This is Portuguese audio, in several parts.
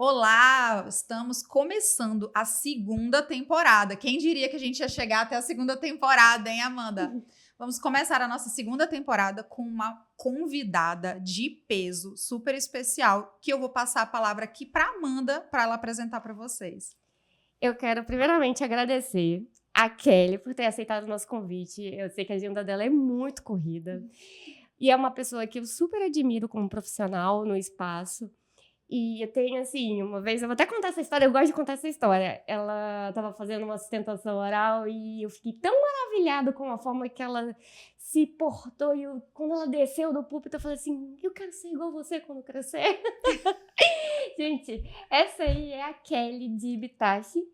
Olá, estamos começando a segunda temporada. Quem diria que a gente ia chegar até a segunda temporada, hein, Amanda? Vamos começar a nossa segunda temporada com uma convidada de peso super especial, que eu vou passar a palavra aqui para Amanda para ela apresentar para vocês. Eu quero primeiramente agradecer a Kelly por ter aceitado o nosso convite. Eu sei que a agenda dela é muito corrida. E é uma pessoa que eu super admiro como profissional no espaço. E eu tenho, assim, uma vez, eu vou até contar essa história, eu gosto de contar essa história. Ela estava fazendo uma sustentação oral e eu fiquei tão maravilhada com a forma que ela se portou. E quando ela desceu do púlpito, eu falei assim, eu quero ser igual você quando crescer. Gente, essa aí é a Kelly de Bitachi,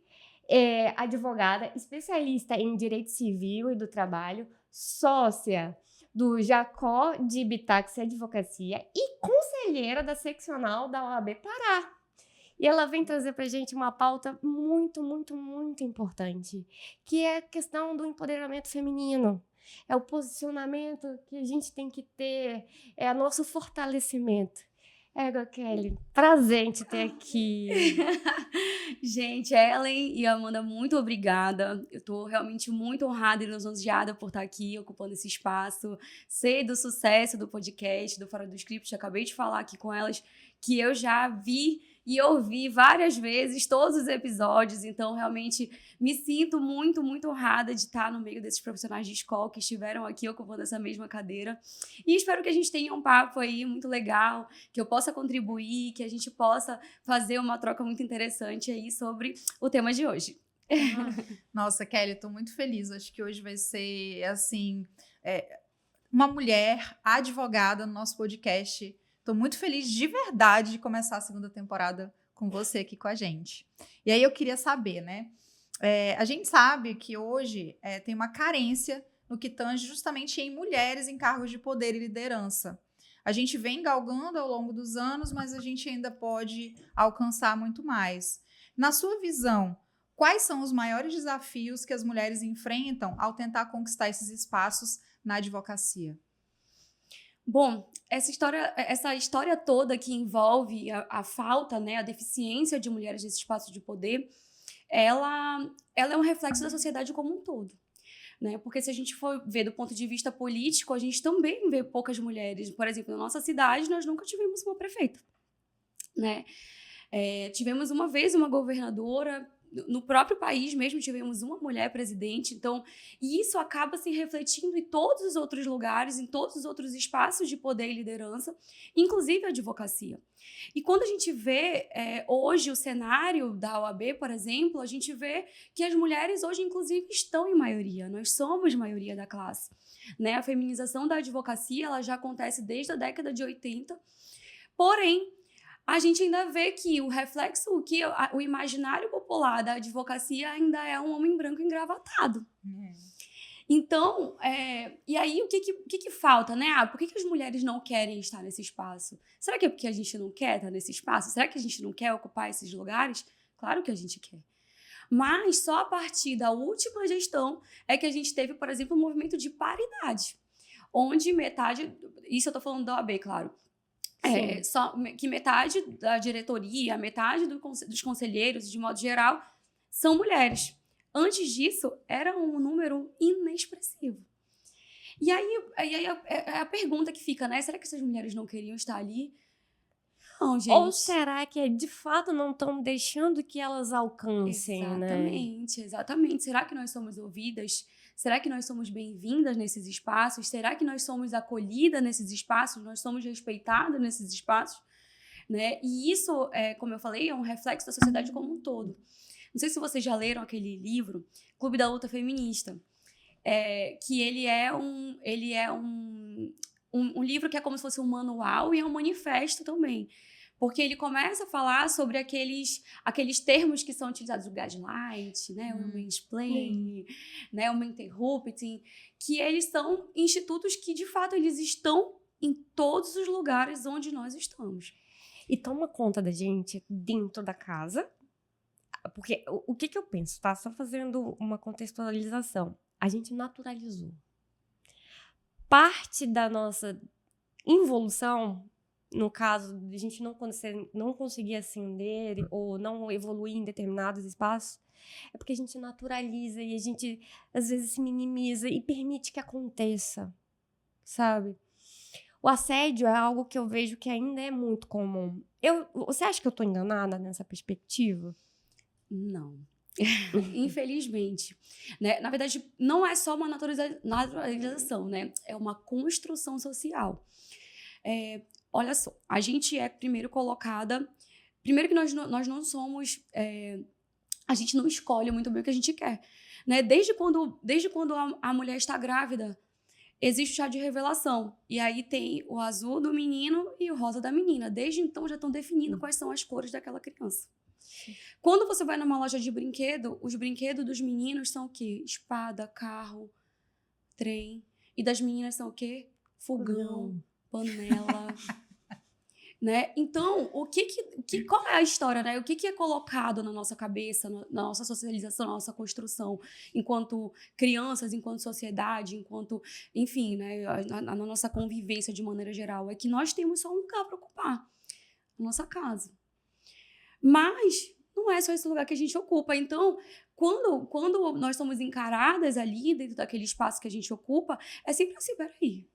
advogada, especialista em direito civil e do trabalho, sócia do Jacó de Bitachi Advocacia e conselheira da seccional da OAB Pará. E ela vem trazer para a gente uma pauta muito, muito, muito importante, que é a questão do empoderamento feminino. É o posicionamento que a gente tem que ter, é o nosso fortalecimento. Kelly, prazer em te ter aqui. Gente, Ellen e Amanda, muito obrigada. Eu tô realmente muito honrada e lisonjeada por estar aqui, ocupando esse espaço. Sei do sucesso do podcast, do Fora do Script. Acabei de falar aqui com elas que eu já vi e ouvi várias vezes todos os episódios. Então, realmente, me sinto muito, muito honrada de estar no meio desses profissionais de escola que estiveram aqui ocupando essa mesma cadeira. E espero que a gente tenha um papo aí muito legal, que eu possa contribuir, que a gente possa fazer uma troca muito interessante aí sobre o tema de hoje. Nossa, Kelly, eu tô muito feliz. Acho que hoje vai ser, assim, uma mulher advogada no nosso podcast. Tô muito feliz de verdade de começar a segunda temporada com você aqui com a gente. E aí eu queria saber, né? A gente sabe que hoje tem uma carência no que tange justamente em mulheres em cargos de poder e liderança. A gente vem galgando ao longo dos anos, mas a gente ainda pode alcançar muito mais. Na sua visão, quais são os maiores desafios que as mulheres enfrentam ao tentar conquistar esses espaços na advocacia? Bom, essa história toda que envolve a falta, né, a deficiência de mulheres nesse espaço de poder, ela é um reflexo da sociedade como um todo. Né? Porque se a gente for ver do ponto de vista político, a gente também vê poucas mulheres. Por exemplo, na nossa cidade, nós nunca tivemos uma prefeita. Né? Tivemos uma vez uma governadora, no próprio país mesmo tivemos uma mulher presidente, então, e isso acaba se refletindo em todos os outros lugares, em todos os outros espaços de poder e liderança, inclusive a advocacia. E quando a gente vê hoje o cenário da OAB, por exemplo, a gente vê que as mulheres hoje, inclusive, estão em maioria, nós somos maioria da classe. Né? A feminização da advocacia ela já acontece desde a década de 80, porém, a gente ainda vê que o reflexo, o imaginário popular da advocacia ainda é um homem branco engravatado. Então, e aí o que falta, né? Por que as mulheres não querem estar nesse espaço? Será que é porque a gente não quer estar nesse espaço? Será que a gente não quer ocupar esses lugares? Claro que a gente quer. Mas só a partir da última gestão é que a gente teve, por exemplo, um movimento de paridade, onde metade, isso eu tô falando da OAB, claro, só que metade da diretoria, metade dos conselheiros, de modo geral, são mulheres. Antes disso, era um número inexpressivo. E aí a pergunta que fica, né? Será que essas mulheres não queriam estar ali? Não, gente. Ou será que de fato não estão deixando que elas alcancem, exatamente, né? Exatamente. Será que nós somos ouvidas? Será que nós somos bem-vindas nesses espaços? Será que nós somos acolhidas nesses espaços? Nós somos respeitadas nesses espaços? Né? E isso, como eu falei, é um reflexo da sociedade como um todo. Não sei se vocês já leram aquele livro, Clube da Luta Feminista, que ele é um livro que é como se fosse um manual e é um manifesto também. Porque ele começa a falar sobre aqueles termos que são utilizados, o gaslight, né, o mansplaining, né, o interrupting, que eles são institutos que, de fato, eles estão em todos os lugares onde nós estamos. E toma conta da gente dentro da casa. Porque o que eu penso, tá? Só fazendo uma contextualização. A gente naturalizou. Parte da nossa involução no caso de a gente não conseguir ascender ou não evoluir em determinados espaços, é porque a gente naturaliza e a gente, às vezes, se minimiza e permite que aconteça, sabe? O assédio é algo que eu vejo que ainda é muito comum. Você acha que eu tô enganada nessa perspectiva? Não. Infelizmente. Né? Na verdade, não é só uma naturalização, né? É uma construção social. Olha só, a gente é primeiro colocada... Primeiro que nós não somos... a gente não escolhe muito bem o que a gente quer. Né? Desde quando a mulher está grávida, existe o chá de revelação. E aí tem o azul do menino e o rosa da menina. Desde então já estão definindo quais são as cores daquela criança. Quando você vai numa loja de brinquedo, os brinquedos dos meninos são o quê? Espada, carro, trem. E das meninas são o quê? Fogão, panela. Né? Então, qual é a história, né? O que é colocado na nossa cabeça, na nossa socialização, na nossa construção, enquanto crianças, enquanto sociedade, enquanto, enfim, né? Na nossa convivência de maneira geral, é que nós temos só um lugar para ocupar, a nossa casa. Mas não é só esse lugar que a gente ocupa. Então, quando nós somos encaradas ali, dentro daquele espaço que a gente ocupa, é sempre assim, peraí,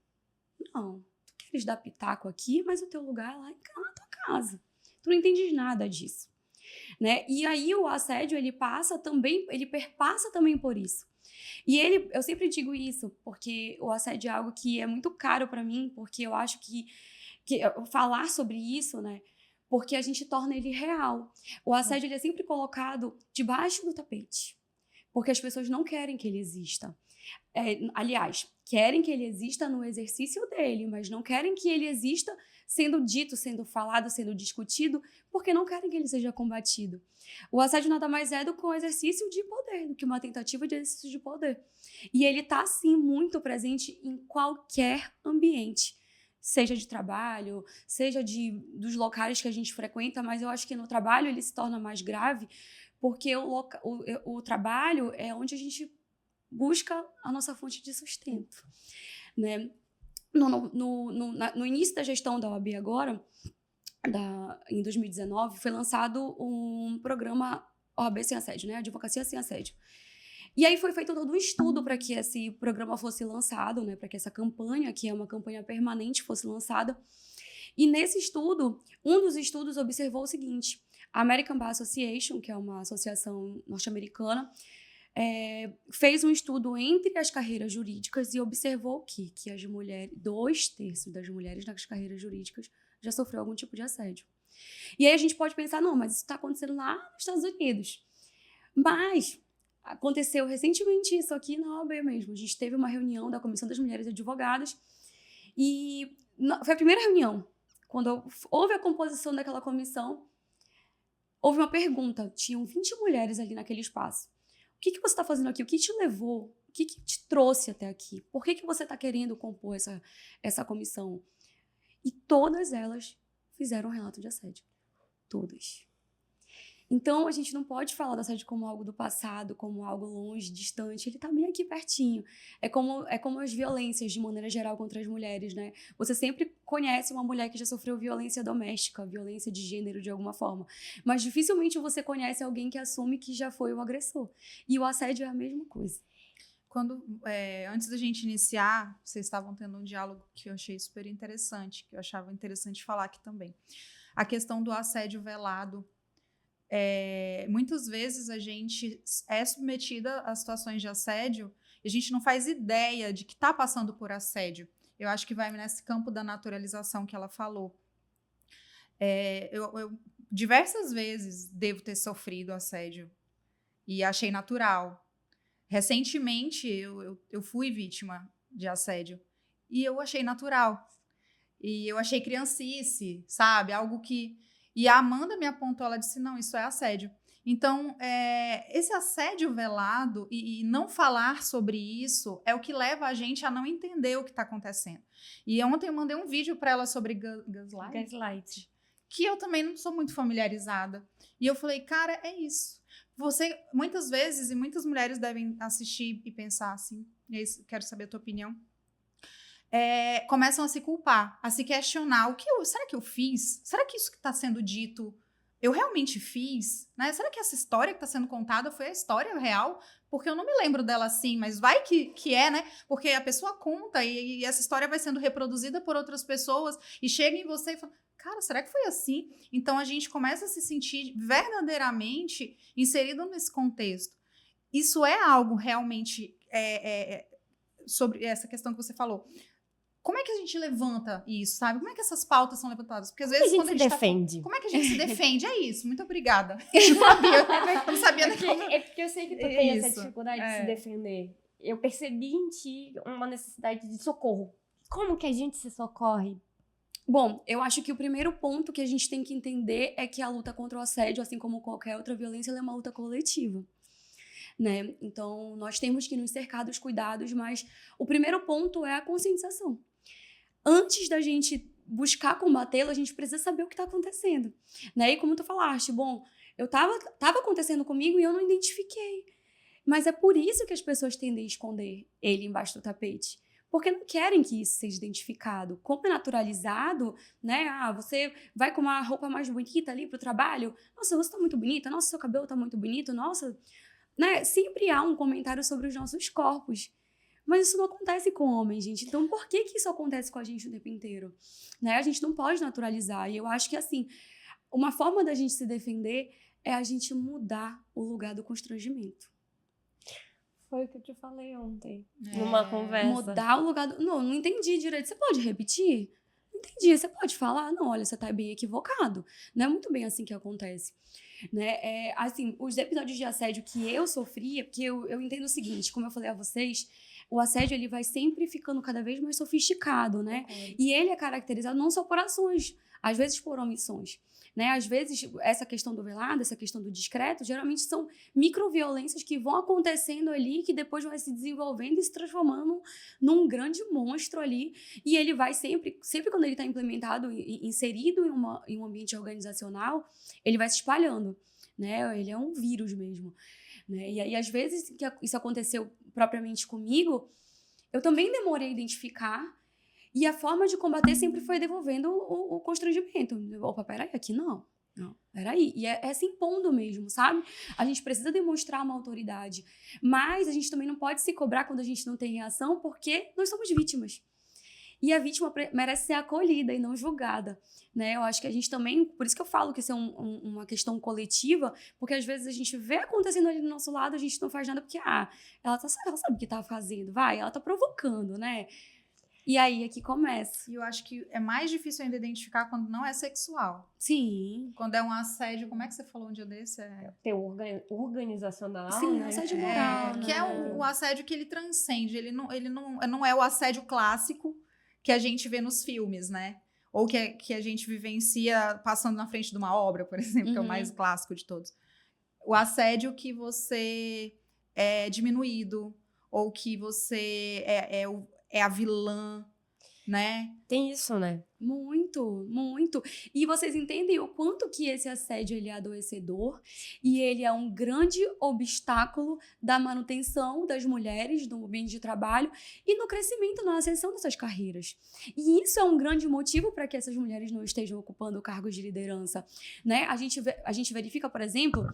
não... Eles dão pitaco aqui, mas o teu lugar é lá na tua casa. Tu não entendes nada disso. Né? E aí o assédio, ele perpassa também por isso. E eu sempre digo isso, porque o assédio é algo que é muito caro para mim, porque eu acho que falar sobre isso, né? Porque a gente torna ele real. O assédio, ele é sempre colocado debaixo do tapete, porque as pessoas não querem que ele exista. Aliás, querem que ele exista no exercício dele, mas não querem que ele exista sendo dito, sendo falado, sendo discutido, porque não querem que ele seja combatido. O assédio nada mais é do que um exercício de poder, do que uma tentativa de exercício de poder. E ele está, sim, muito presente em qualquer ambiente, seja de trabalho, seja dos locais que a gente frequenta, mas eu acho que no trabalho ele se torna mais grave, porque o trabalho é onde a gente busca a nossa fonte de sustento, né? No início da gestão da OAB agora, em 2019, foi lançado um programa OAB Sem Assédio, né? Advocacia Sem Assédio. E aí foi feito todo um estudo para que esse programa fosse lançado, né? Para que essa campanha, que é uma campanha permanente, fosse lançada. E nesse estudo, um dos estudos observou o seguinte: a American Bar Association, que é uma associação norte-americana, fez um estudo entre as carreiras jurídicas e observou que as mulheres, 2/3 das mulheres nas carreiras jurídicas já sofreu algum tipo de assédio. E aí a gente pode pensar, não, mas isso está acontecendo lá nos Estados Unidos. Mas aconteceu recentemente isso aqui na OAB mesmo. A gente teve uma reunião da Comissão das Mulheres Advogadas e foi a primeira reunião. Quando houve a composição daquela comissão, houve uma pergunta. Tinham 20 mulheres ali naquele espaço. O que você está fazendo aqui? O que te levou? O que te trouxe até aqui? Por que você está querendo compor essa comissão? E todas elas fizeram um relato de assédio. Todas. Então, a gente não pode falar do assédio como algo do passado, como algo longe, distante. Ele está bem aqui pertinho. É como as violências, de maneira geral, contra as mulheres, né? Você sempre conhece uma mulher que já sofreu violência doméstica, violência de gênero, de alguma forma. Mas dificilmente você conhece alguém que assume que já foi o agressor. E o assédio é a mesma coisa. Antes da gente iniciar, vocês estavam tendo um diálogo que eu achei super interessante, que eu achava interessante falar aqui também. A questão do assédio velado. Muitas vezes a gente é submetida a situações de assédio e a gente não faz ideia de que está passando por assédio. Eu acho que vai nesse campo da naturalização que ela falou. Eu diversas vezes devo ter sofrido assédio e achei natural. Recentemente eu fui vítima de assédio e eu achei natural. E eu achei criancice, sabe? Algo que... E a Amanda me apontou, ela disse, não, isso é assédio. Então, esse assédio velado e não falar sobre isso é o que leva a gente a não entender o que está acontecendo. E ontem eu mandei um vídeo para ela sobre gaslight, que eu também não sou muito familiarizada. E eu falei, cara, é isso. Você, muitas vezes, e muitas mulheres devem assistir e pensar assim, quero saber a tua opinião. começam a se culpar, a se questionar. Será que eu fiz? Será que isso que está sendo dito eu realmente fiz? Né? Será que essa história que está sendo contada foi a história real? Porque eu não me lembro dela assim, mas vai que é, né? Porque a pessoa conta e essa história vai sendo reproduzida por outras pessoas e chega em você e fala, cara, será que foi assim? Então a gente começa a se sentir verdadeiramente inserido nesse contexto. Isso é algo realmente sobre essa questão que você falou. Como é que a gente levanta isso, sabe? Como é que essas pautas são levantadas? Porque às vezes quando a gente se defende? Como é que a gente se defende? É isso. Muito obrigada. Eu não sabia É porque eu sei que tu tem essa dificuldade de se defender. Eu percebi em ti uma necessidade de socorro. Como que a gente se socorre? Bom, eu acho que o primeiro ponto que a gente tem que entender é que a luta contra o assédio, assim como qualquer outra violência, ela é uma luta coletiva. Né? Então, nós temos que nos cercar dos cuidados, mas o primeiro ponto é a conscientização. Antes da gente buscar combatê-lo, a gente precisa saber o que está acontecendo. Né? E como tu falaste, bom, tava acontecendo comigo e eu não identifiquei. Mas é por isso que as pessoas tendem a esconder ele embaixo do tapete. Porque não querem que isso seja identificado. Como é naturalizado, né? Você vai com uma roupa mais bonita ali pro trabalho. Nossa, você tá muito bonita. Nossa, seu cabelo tá muito bonito. Nossa... Né? Sempre há um comentário sobre os nossos corpos. Mas isso não acontece com homens, gente. Então, por que isso acontece com a gente o tempo inteiro? Né? A gente não pode naturalizar. E eu acho que, assim, uma forma da gente se defender é a gente mudar o lugar do constrangimento. Foi o que eu te falei ontem, numa conversa. Mudar o lugar do... Não entendi direito. Você pode repetir? Não entendi. Você pode falar? Não, olha, você tá bem equivocado. Não é muito bem assim que acontece. Né? Assim, os episódios de assédio que eu sofria, porque eu entendo o seguinte, como eu falei a vocês, o assédio ele vai sempre ficando cada vez mais sofisticado, né? E ele é caracterizado não só por ações, às vezes por omissões. Né? Às vezes, essa questão do velado, essa questão do discreto, geralmente são microviolências que vão acontecendo ali, que depois vai se desenvolvendo e se transformando num grande monstro ali. E ele vai sempre quando ele está implementado, inserido em um ambiente organizacional, ele vai se espalhando. Né? Ele é um vírus mesmo. Né? E aí, às vezes, que isso aconteceu propriamente comigo, eu também demorei a identificar. E a forma de combater sempre foi devolvendo o constrangimento. Opa, peraí, aqui não, peraí. E é se impondo mesmo, sabe? A gente precisa demonstrar uma autoridade. Mas a gente também não pode se cobrar quando a gente não tem reação, porque nós somos vítimas. E a vítima merece ser acolhida e não julgada. Né? Eu acho que a gente também... Por isso que eu falo que isso é uma questão coletiva, porque às vezes a gente vê acontecendo ali do nosso lado, a gente não faz nada porque, ela sabe o que tá fazendo, ela tá provocando, né? E aí é que começa. E eu acho que é mais difícil ainda identificar quando não é sexual. Sim. Quando é um assédio, como é que você falou um dia desse? Tem o organizacional, sim, né? Assédio moral, né? Que é o assédio que ele transcende. Ele não é o assédio clássico que a gente vê nos filmes, né? Ou que a gente vivencia passando na frente de uma obra, por exemplo, que é o mais clássico de todos. O assédio que você é diminuído, ou que você é a vilã, né? Tem isso, né? Muito, muito. E vocês entendem o quanto que esse assédio ele é adoecedor e ele é um grande obstáculo da manutenção das mulheres no ambiente de trabalho e no crescimento, na ascensão dessas carreiras. E isso é um grande motivo para que essas mulheres não estejam ocupando cargos de liderança. Né? A gente verifica, por exemplo,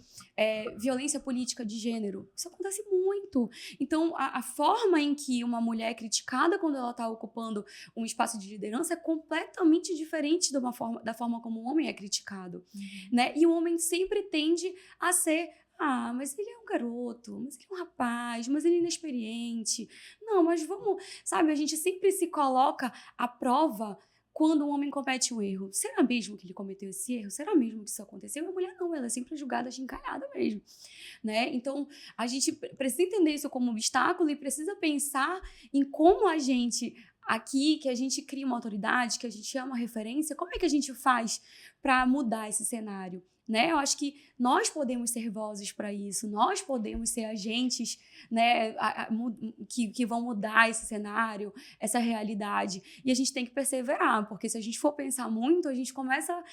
violência política de gênero. Isso acontece muito. Então, a forma em que uma mulher é criticada quando ela está ocupando um espaço de liderança é completamente diferente da forma como o homem é criticado. Né? E o homem sempre tende a ser mas ele é um garoto, mas ele é um rapaz, mas ele é inexperiente. Não, mas vamos... Sabe, a gente sempre se coloca à prova quando um homem comete um erro. Será mesmo que ele cometeu esse erro? Será mesmo que isso aconteceu? E a mulher não, ela é sempre julgada achincalhada mesmo. Né? Então, a gente precisa entender isso como um obstáculo e precisa pensar em como a gente... Aqui, que a gente cria uma autoridade, que a gente é uma referência, como é que a gente faz para mudar esse cenário? Né? Eu acho que nós podemos ser vozes para isso, nós podemos ser agentes, né, que vão mudar esse cenário, essa realidade. E a gente tem que perseverar, porque se a gente for pensar muito, a gente começa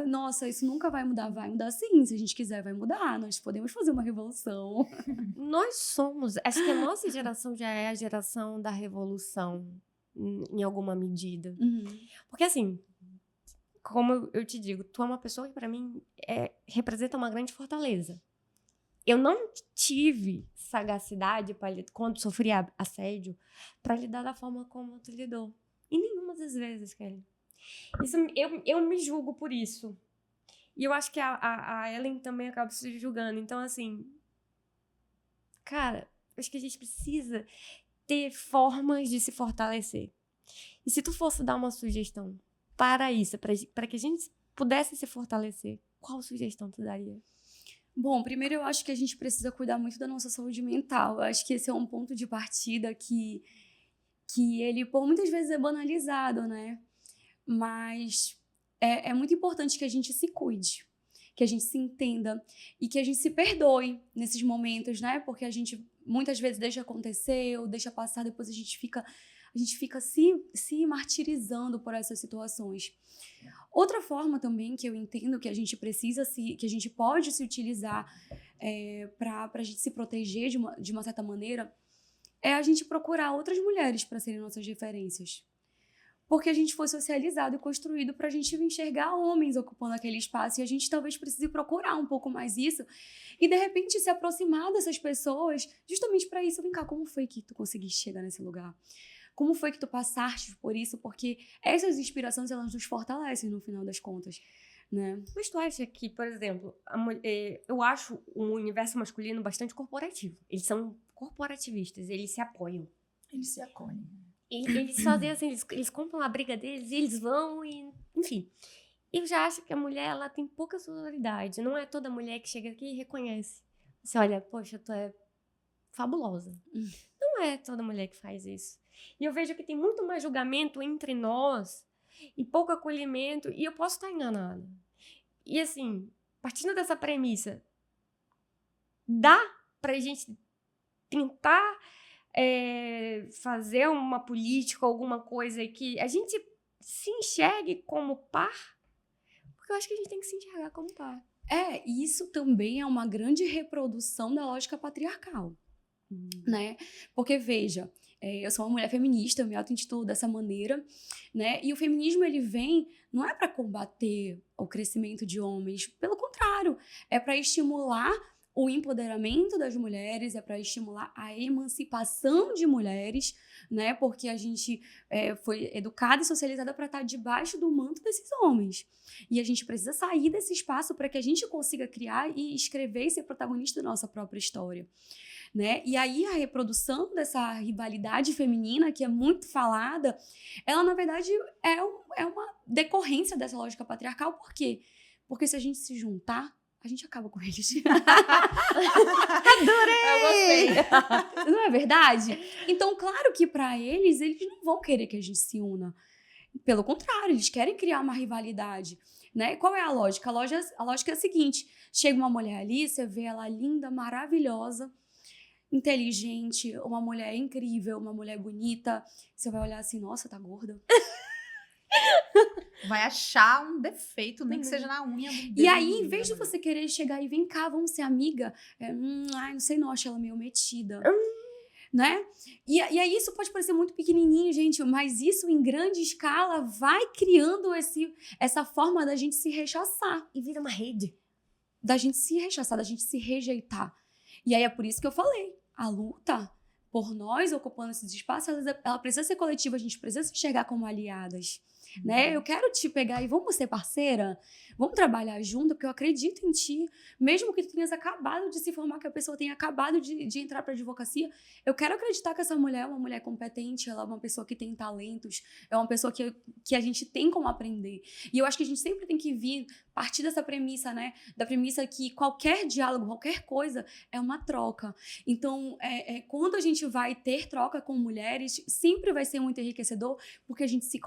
nossa, isso nunca vai mudar. Vai mudar sim, se a gente quiser vai mudar, nós podemos fazer uma revolução. Nós somos, acho que a nossa geração já é a geração da revolução. em alguma medida. Uhum. Porque, assim, como eu te digo, tu é uma pessoa que, pra mim, representa uma grande fortaleza. Eu não tive sagacidade, quando sofri assédio, pra lidar da forma como tu lidou. E nenhuma das vezes, Kelly. Isso, eu me julgo por isso. E eu acho que a Ellen também acaba se julgando. Então, assim, cara, acho que a gente precisa ter formas de se fortalecer. E se tu fosse dar uma sugestão para isso, para que a gente pudesse se fortalecer, qual sugestão tu daria? Bom, primeiro eu acho que a gente precisa cuidar muito da nossa saúde mental. Eu acho que esse é um ponto de partida que ele, por muitas vezes, é banalizado, né? Mas é muito importante que a gente se cuide, que a gente se entenda e que a gente se perdoe nesses momentos, né? Porque a gente muitas vezes deixa acontecer ou deixa passar, depois a gente fica se martirizando por essas situações. Outra forma também que eu entendo que a gente precisa que a gente pode se utilizar para a gente se proteger de uma certa maneira é a gente procurar outras mulheres para serem nossas referências. Porque a gente foi socializado e construído para a gente enxergar homens ocupando aquele espaço e a gente talvez precise procurar um pouco mais isso e de repente se aproximar dessas pessoas justamente para isso. Vem cá, como foi que tu conseguiste chegar nesse lugar? Como foi que tu passaste por isso? Porque essas inspirações, elas nos fortalecem no final das contas, né? Mas tu acha que, por exemplo, eu acho o universo masculino bastante corporativo. Eles são corporativistas, eles se apoiam. Eles se acolhem. Eles fazem assim, eles compram a briga deles e eles vão e... Enfim. Eu já acho que a mulher, ela tem pouca sororidade. Não é toda mulher que chega aqui e reconhece. Você olha, poxa, tu é fabulosa. Não é toda mulher que faz isso. E eu vejo que tem muito mais julgamento entre nós e pouco acolhimento. E eu posso estar enganada. E assim, partindo dessa premissa, dá pra gente tentar fazer uma política, alguma coisa que a gente se enxergue como par? Porque eu acho que a gente tem que se enxergar como par. E isso também é uma grande reprodução da lógica patriarcal, né? Porque, veja, eu sou uma mulher feminista, eu me auto-intitulo dessa maneira, né? E o feminismo, ele vem, não é para combater o crescimento de homens, pelo contrário, é para estimular o empoderamento das mulheres, é para estimular a emancipação de mulheres, né? Porque a gente foi educada e socializada para estar debaixo do manto desses homens. E a gente precisa sair desse espaço para que a gente consiga criar e escrever e ser protagonista da nossa própria história, né? E aí a reprodução dessa rivalidade feminina, que é muito falada, ela, na verdade, é uma decorrência dessa lógica patriarcal. Por quê? Porque se a gente se juntar, a gente acaba com eles. Adorei! Eu gostei. Não é verdade? Então, claro que para eles não vão querer que a gente se una. Pelo contrário, eles querem criar uma rivalidade, né? Qual é a lógica? A lógica é a seguinte: chega uma mulher ali, você vê ela linda, maravilhosa, inteligente, uma mulher incrível, uma mulher bonita, você vai olhar assim, nossa, tá gorda. Vai achar um defeito, nem que seja na unha. E aí, em vez de você querer chegar e vem cá, vamos ser amiga, não sei não, acho ela meio metida. Né? E aí isso pode parecer muito pequenininho, gente, mas isso em grande escala vai criando essa forma da gente se rechaçar. E vira uma rede. Da gente se rechaçar, da gente se rejeitar. E aí é por isso que eu falei, a luta por nós ocupando esses espaços, ela precisa ser coletiva, a gente precisa se enxergar como aliadas. Né? Eu quero te pegar e vamos ser parceira? Vamos trabalhar junto, porque eu acredito em ti. Mesmo que tu tenhas acabado de se formar, que a pessoa tenha acabado de entrar para a advocacia, eu quero acreditar que essa mulher é uma mulher competente, ela é uma pessoa que tem talentos, é uma pessoa que a gente tem como aprender. E eu acho que a gente sempre tem que partir dessa premissa, né? Da premissa que qualquer diálogo, qualquer coisa é uma troca. Então, quando a gente vai ter troca com mulheres, sempre vai ser muito enriquecedor, porque a gente se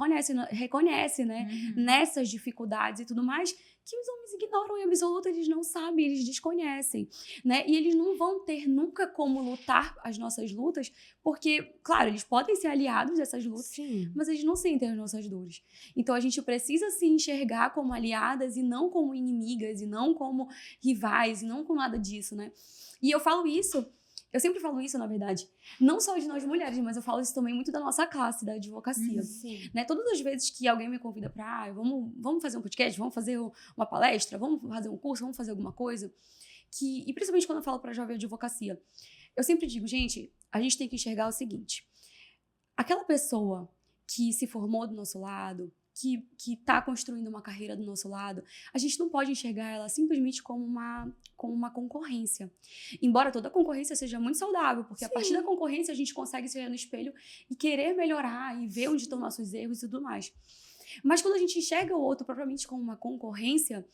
reconhece, né? Nessas dificuldades e tudo mais, que os homens ignoram em absoluto, eles não sabem, eles desconhecem, né? E eles não vão ter nunca como lutar as nossas lutas, porque, claro, eles podem ser aliados dessas lutas, Sim. mas eles não sentem as nossas dores. Então, a gente precisa se enxergar como aliadas e não como inimigas, e não como rivais, e não com nada disso, né? E eu falo isso Eu sempre falo isso, na verdade, não só de nós mulheres, mas eu falo isso também muito da nossa classe, da advocacia. Sim. Né? Todas as vezes que alguém me convida para, vamos fazer um podcast, vamos fazer uma palestra, vamos fazer um curso, vamos fazer alguma coisa, e principalmente quando eu falo para jovem advocacia, eu sempre digo, gente, a gente tem que enxergar o seguinte, aquela pessoa que se formou do nosso lado, que está construindo uma carreira do nosso lado, a gente não pode enxergar ela simplesmente como uma concorrência. Embora toda concorrência seja muito saudável, porque a partir da concorrência a gente consegue se olhar no espelho e querer melhorar e ver onde estão nossos erros e tudo mais. Mas quando a gente enxerga o outro propriamente como uma concorrência,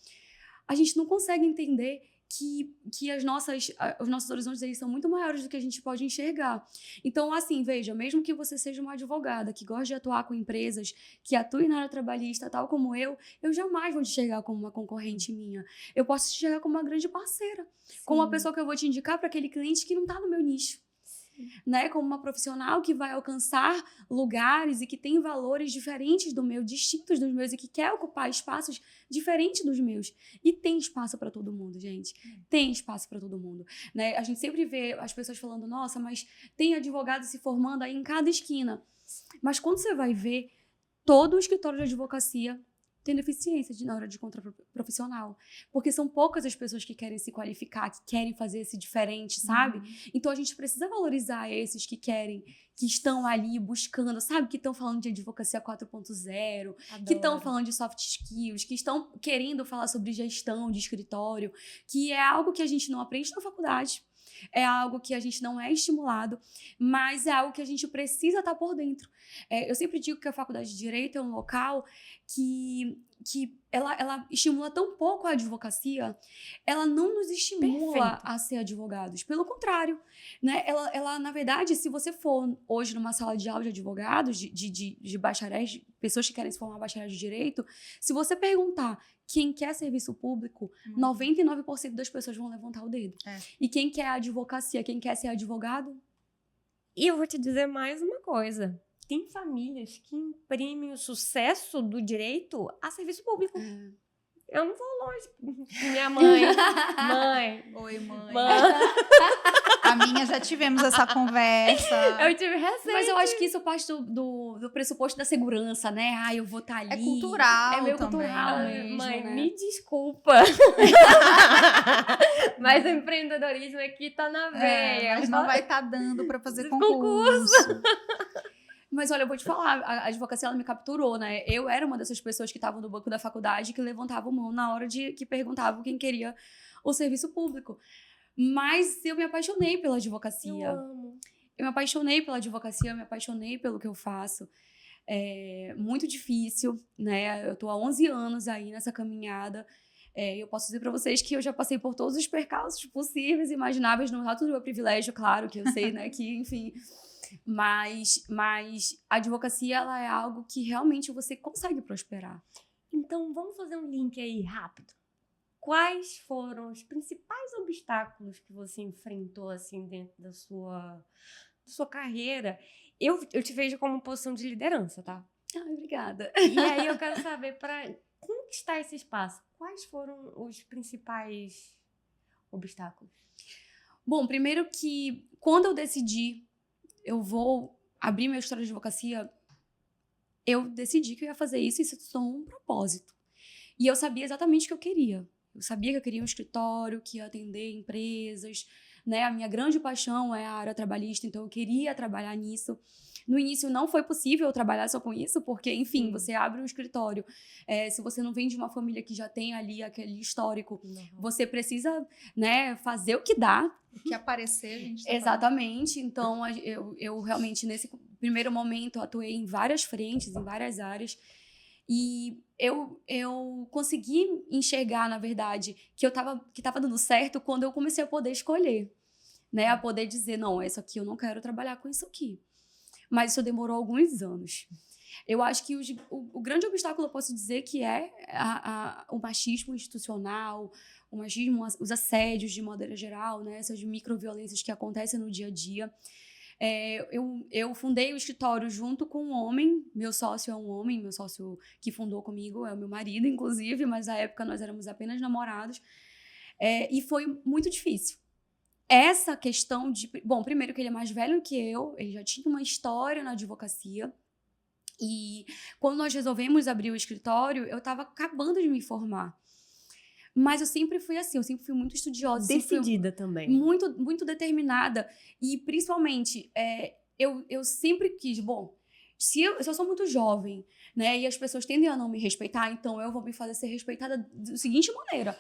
a gente não consegue entender que os nossos horizontes eles são muito maiores do que a gente pode enxergar. Então, assim, veja, mesmo que você seja uma advogada que gosta de atuar com empresas, que atue na área trabalhista, tal como eu jamais vou te enxergar como uma concorrente minha. Eu posso te enxergar como uma grande parceira, como uma pessoa que eu vou te indicar para aquele cliente que não está no meu nicho. Né, como uma profissional que vai alcançar lugares e que tem valores diferentes do meu, distintos dos meus e que quer ocupar espaços diferentes dos meus. E tem espaço para todo mundo, gente. Tem espaço para todo mundo. Né? A gente sempre vê as pessoas falando, nossa, mas tem advogado se formando aí em cada esquina. Mas quando você vai ver, todo o escritório de advocacia tem deficiência na hora de contrato profissional. Porque são poucas as pessoas que querem se qualificar, que querem fazer esse diferente, sabe? Então, a gente precisa valorizar esses que querem, que estão ali buscando, sabe? Que estão falando de advocacia 4.0, que estão falando de soft skills, que estão querendo falar sobre gestão de escritório, que é algo que a gente não aprende na faculdade. É algo que a gente não é estimulado, mas é algo que a gente precisa estar por dentro. Eu sempre digo que a faculdade de Direito é um local que ela estimula tão pouco a advocacia, ela não nos estimula a ser advogados. Pelo contrário, né? Ela, na verdade, se você for hoje numa sala de aula de advogados, de bacharéis, de pessoas que querem se formar bacharéis de Direito, se você perguntar quem quer serviço público, 99% das pessoas vão levantar o dedo. E quem quer advocacia, quem quer ser advogado? E eu vou te dizer mais uma coisa. Tem famílias que imprimem o sucesso do direito a serviço público. Eu não vou longe. Minha mãe. Oi, mãe. Mãe. A minha já tivemos essa conversa. Eu tive recente. Mas eu acho que isso parte do pressuposto da segurança, né? Eu vou estar ali. É cultural. É meio também. cultural mesmo, Mãe, né? me desculpa. Mas o empreendedorismo aqui tá na veia. Mas não vai estar dando para fazer Concurso. concurso. Mas olha, eu vou te falar, a advocacia ela me capturou, né? Eu era uma dessas pessoas que estavam no banco da faculdade que levantavam mão na hora que perguntavam quem queria o serviço público. Mas eu me apaixonei pela advocacia. Eu amo. Eu me apaixonei pela advocacia, eu me apaixonei pelo que eu faço. É muito difícil, né? Eu tô há 11 anos aí nessa caminhada. Eu posso dizer para vocês que eu já passei por todos os percalços possíveis e imagináveis, no alto do meu privilégio, claro, que eu sei, né? Que, enfim... Mas a advocacia, ela é algo que realmente você consegue prosperar. Então, vamos fazer um link aí rápido. Quais foram os principais obstáculos que você enfrentou, assim, dentro da sua carreira? Eu te vejo como posição de liderança, tá? Obrigada. E aí eu quero saber, para conquistar esse espaço, quais foram os principais obstáculos? Bom, primeiro que quando eu decidi eu vou abrir meu história de advocacia, eu decidi que eu ia fazer isso e isso se tornou um propósito. E eu sabia exatamente o que eu queria. Eu sabia que eu queria um escritório que ia atender empresas, né? A minha grande paixão é a área trabalhista, então eu queria trabalhar nisso. No início não foi possível eu trabalhar só com isso, porque, enfim, você abre um escritório. Se você não vem de uma família que já tem ali aquele histórico, você precisa, né, fazer o que dá. O que aparecer, a gente tá Exatamente. Então, eu realmente, nesse primeiro momento, atuei em várias frentes, em várias áreas. E eu consegui enxergar, na verdade, que estava dando certo quando eu comecei a poder escolher. Né? A poder dizer, não, isso aqui eu não quero trabalhar com isso aqui. Mas isso demorou alguns anos. Eu acho que o grande obstáculo, eu posso dizer, que é o machismo institucional, o machismo, os assédios de maneira geral, né? Essas microviolências que acontecem no dia a dia. Eu fundei o escritório junto com um homem, meu sócio é um homem, meu sócio que fundou comigo é o meu marido, inclusive, mas na época nós éramos apenas namorados. E foi muito difícil. essa questão de... Bom, primeiro que ele é mais velho que eu, ele já tinha uma história na advocacia. E quando nós resolvemos abrir o escritório, eu estava acabando de me formar. Mas eu sempre fui assim, eu sempre fui muito estudiosa. Decidida também. Muito, muito determinada. E, principalmente, eu sempre quis, bom, se eu sou muito jovem, né, e as pessoas tendem a não me respeitar, então eu vou me fazer ser respeitada da seguinte maneira.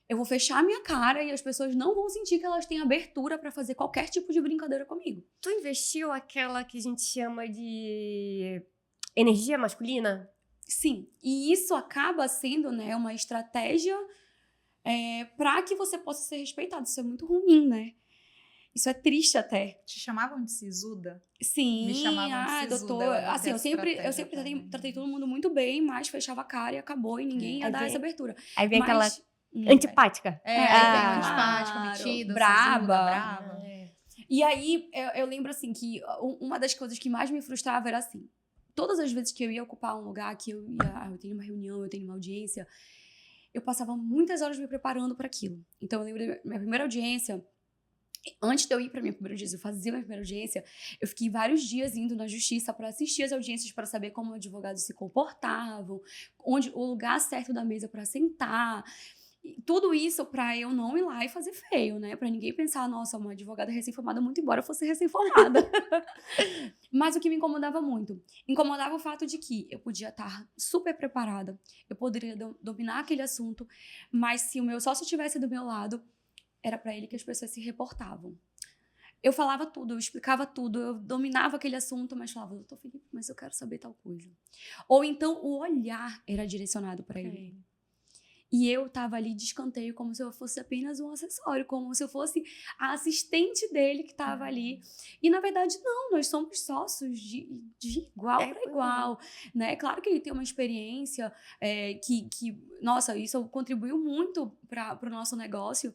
Eu vou fechar a minha cara e as pessoas não vão sentir que elas têm abertura para fazer qualquer tipo de brincadeira comigo. Tu investiu aquela que a gente chama de energia masculina? Sim, e isso acaba sendo, né, uma estratégia para que você possa ser respeitado. Isso é muito ruim, né? Isso é triste até. Te chamavam de sisuda? Sim, Me chamavam de sisuda. doutor. Assim, eu sempre tratei todo mundo muito bem, mas fechava a cara e acabou, e ninguém ia dar essa abertura. Aí vem Mas, aquela antipática. Aí vem antipática, metida, braba. sisuda, E aí, eu lembro, assim, que uma das coisas que mais me frustrava era assim, todas as vezes que eu ia ocupar um lugar, que eu tenho uma reunião, eu tenho uma audiência, eu passava muitas horas me preparando para aquilo. Então, eu lembro da minha primeira audiência, antes de eu ir para minha primeira audiência, eu fazia minha primeira audiência, eu fiquei vários dias indo na justiça para assistir as audiências, para saber como advogados se comportavam, onde o lugar certo da mesa para sentar. E tudo isso para eu não ir lá e fazer feio, né? Para ninguém pensar, nossa, uma advogada recém-formada, muito embora eu fosse recém-formada. Mas o que me incomodava muito? Incomodava o fato de que eu podia estar super preparada, eu poderia dominar aquele assunto, mas se o meu sócio estivesse do meu lado, era para ele que as pessoas se reportavam. Eu falava tudo, eu explicava tudo, eu dominava aquele assunto, mas falava, doutor Felipe, mas eu quero saber tal coisa. Ou então o olhar era direcionado para ele. E eu tava ali de escanteio como se eu fosse apenas um acessório, como se eu fosse a assistente dele que tava ali. E, na verdade, não, nós somos sócios de igual para igual, né? Claro que ele tem uma experiência nossa, isso contribuiu muito para o nosso negócio,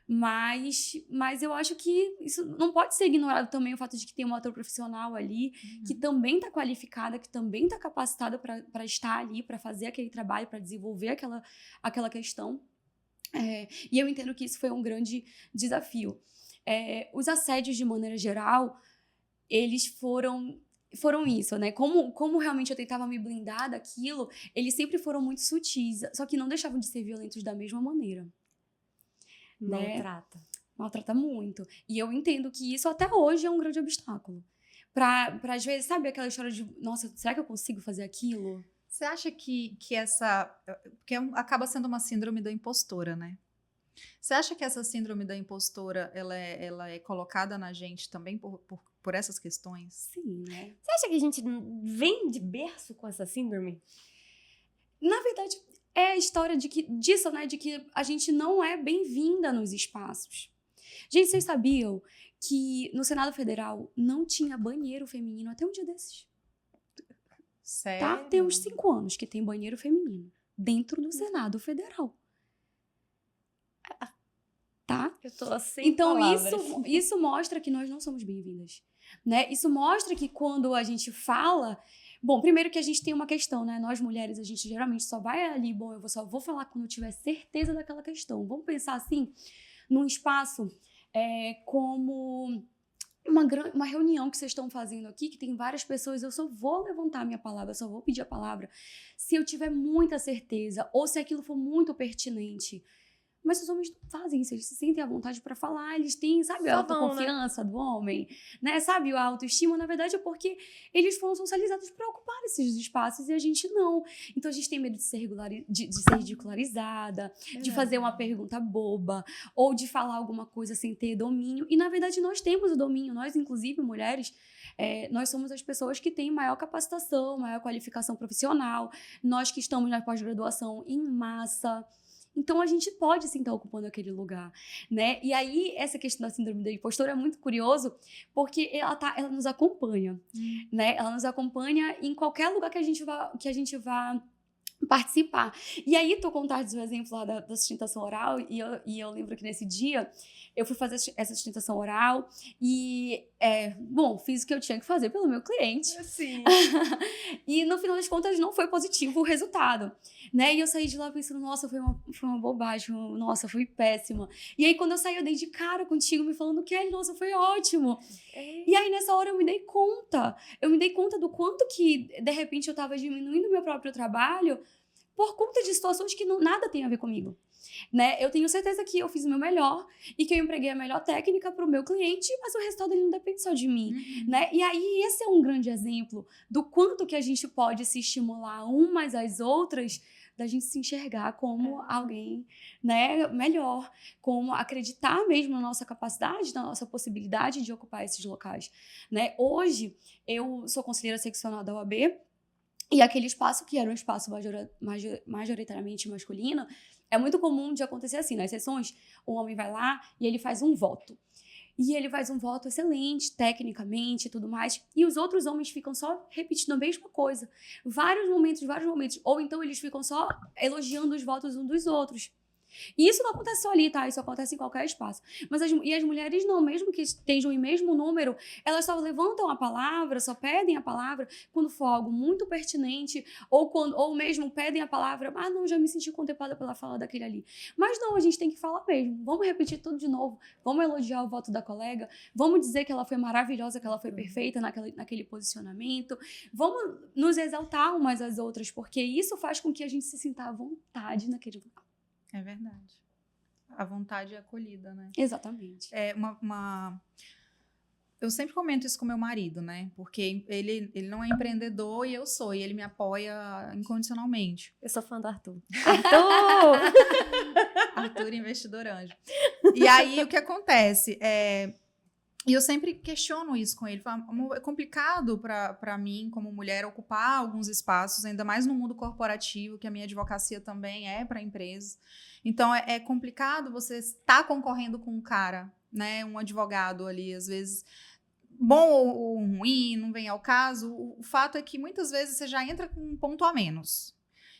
mas eu acho que isso não pode ser ignorado também, o fato de que tem uma outra profissional ali, que também está qualificada, que também está capacitada para estar ali, para fazer aquele trabalho, para desenvolver aquela questão. E eu entendo que isso foi um grande desafio. Os assédios, de maneira geral, eles foram isso, né? Como realmente eu tentava me blindar daquilo, eles sempre foram muito sutis, só que não deixavam de ser violentos da mesma maneira. Maltrata. Maltrata muito. E eu entendo que isso até hoje é um grande obstáculo. Pra às vezes, sabe aquela história de, nossa, será que eu consigo fazer aquilo? Você acha que essa... Porque acaba sendo uma síndrome da impostora, né? Você acha que essa síndrome da impostora, ela é colocada na gente também por essas questões? Sim, né? Você acha que a gente vem de berço com essa síndrome? Na verdade, é a história disso, né? De que a gente não é bem-vinda nos espaços. Gente, vocês sabiam que no Senado Federal não tinha banheiro feminino até um dia desses? Sério? Tá? Tem uns 5 anos que tem banheiro feminino dentro do Senado Federal. Tá? Eu tô sem então, palavras. isso mostra que nós não somos bem-vindas. Né? Isso mostra que quando a gente fala... Bom, primeiro que a gente tem uma questão, né? Nós mulheres, a gente geralmente só vai ali, bom, eu só vou falar quando eu tiver certeza daquela questão. Vamos pensar assim, num espaço como uma reunião que vocês estão fazendo aqui, que tem várias pessoas, eu só vou levantar a minha palavra, eu só vou pedir a palavra se eu tiver muita certeza ou se aquilo for muito pertinente. Mas os homens não fazem isso, eles se sentem à vontade para falar, eles têm, sabe, a autoconfiança do homem, né? Sabe, a autoestima, na verdade, é porque eles foram socializados para ocupar esses espaços e a gente não. Então a gente tem medo de ser ridicularizada, de fazer uma pergunta boba, ou de falar alguma coisa sem ter domínio. E, na verdade, nós temos o domínio, nós, inclusive, mulheres, nós somos as pessoas que têm maior capacitação, maior qualificação profissional, nós que estamos na pós-graduação em massa. Então, a gente pode, sim, estar ocupando aquele lugar, né? E aí, essa questão da síndrome da impostora é muito curioso, porque ela nos acompanha, né? Ela nos acompanha em qualquer lugar que a gente vá participar. E aí, tu contaste o exemplo lá da sustentação oral, e eu lembro que nesse dia eu fui fazer essa sustentação oral e, bom, fiz o que eu tinha que fazer pelo meu cliente. Sim. E no final das contas não foi positivo o resultado, né? E eu saí de lá pensando, nossa, foi uma bobagem, nossa, foi péssima. E aí quando eu saí, eu dei de cara contigo, me falando, Kelly, nossa, foi ótimo. E aí nessa hora eu me dei conta do quanto que, de repente, eu tava diminuindo o meu próprio trabalho por conta de situações que nada tem a ver comigo. Né? Eu tenho certeza que eu fiz o meu melhor e que eu empreguei a melhor técnica para o meu cliente, mas o resultado ele não depende só de mim, né? E aí esse é um grande exemplo do quanto que a gente pode se estimular umas às outras, da gente se enxergar como alguém, né, melhor, como acreditar mesmo na nossa capacidade, na nossa possibilidade de ocupar esses locais, né? Hoje eu sou conselheira seccional da OAB e aquele espaço que era um espaço majoritariamente masculino, é muito comum de acontecer assim, nas sessões, o homem vai lá e ele faz um voto. E ele faz um voto excelente, tecnicamente e tudo mais, e os outros homens ficam só repetindo a mesma coisa. Vários momentos. Ou então eles ficam só elogiando os votos uns dos outros. E isso não acontece só ali, tá? Isso acontece em qualquer espaço. Mas as mulheres não, mesmo que estejam em mesmo número, elas só levantam a palavra, só pedem a palavra quando for algo muito pertinente, ou mesmo pedem a palavra, não, já me senti contemplada pela fala daquele ali. Mas não, a gente tem que falar mesmo. Vamos repetir tudo de novo. Vamos elogiar o voto da colega. Vamos dizer que ela foi maravilhosa, que ela foi perfeita naquele posicionamento. Vamos nos exaltar umas às outras, porque isso faz com que a gente se sinta à vontade naquele lugar. É verdade. A vontade é acolhida, né? Exatamente. Eu sempre comento isso com meu marido, né? Porque ele não é empreendedor e eu sou. E ele me apoia incondicionalmente. Eu sou fã do Arthur. Arthur! Arthur, investidor anjo. E aí, o que acontece? E eu sempre questiono isso com ele. É complicado para mim, como mulher, ocupar alguns espaços, ainda mais no mundo corporativo, que a minha advocacia também é para empresas. Então, é complicado você estar concorrendo com um cara, né? Um advogado ali, às vezes, bom ou ruim, não vem ao caso. O fato é que, muitas vezes, você já entra com um ponto a menos.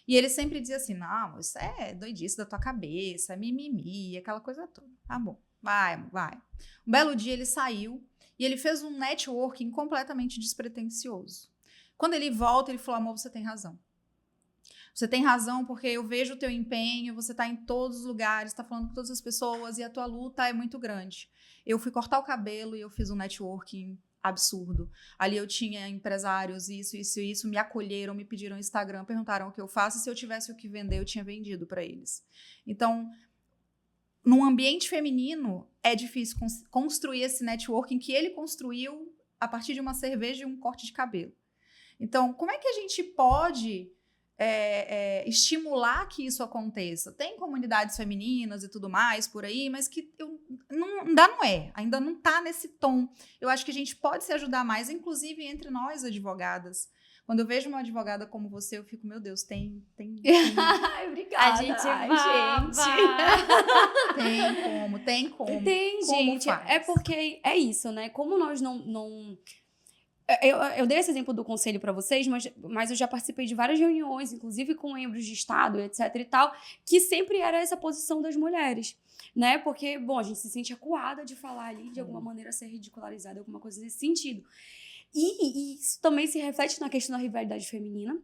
E ele sempre dizia assim, não, isso é doidice da tua cabeça, é mimimi, aquela coisa toda. Tá bom. Vai. Um belo dia ele saiu e ele fez um networking completamente despretensioso. Quando ele volta, ele falou, amor, você tem razão. Você tem razão porque eu vejo o teu empenho, você está em todos os lugares, está falando com todas as pessoas e a tua luta é muito grande. Eu fui cortar o cabelo e eu fiz um networking absurdo. Ali eu tinha empresários, isso, me acolheram, me pediram Instagram, perguntaram o que eu faço e se eu tivesse o que vender, eu tinha vendido para eles. Então, num ambiente feminino, é difícil construir esse networking que ele construiu a partir de uma cerveja e um corte de cabelo. Então, como é que a gente pode estimular que isso aconteça? Tem comunidades femininas e tudo mais por aí, mas que ainda não está nesse tom. Eu acho que a gente pode se ajudar mais, inclusive entre nós, advogadas. Quando eu vejo uma advogada como você, eu fico, meu Deus, tem. Obrigada. A gente Tem como. Tem, como gente. faz? É porque é isso, né? Como nós não... Eu dei esse exemplo do conselho para vocês, mas eu já participei de várias reuniões, inclusive com membros de Estado, etc e tal, que sempre era essa posição das mulheres, né? Porque, bom, a gente se sente acuada de falar ali, de alguma maneira ser ridicularizada, alguma coisa nesse sentido. E isso também se reflete na questão da rivalidade feminina,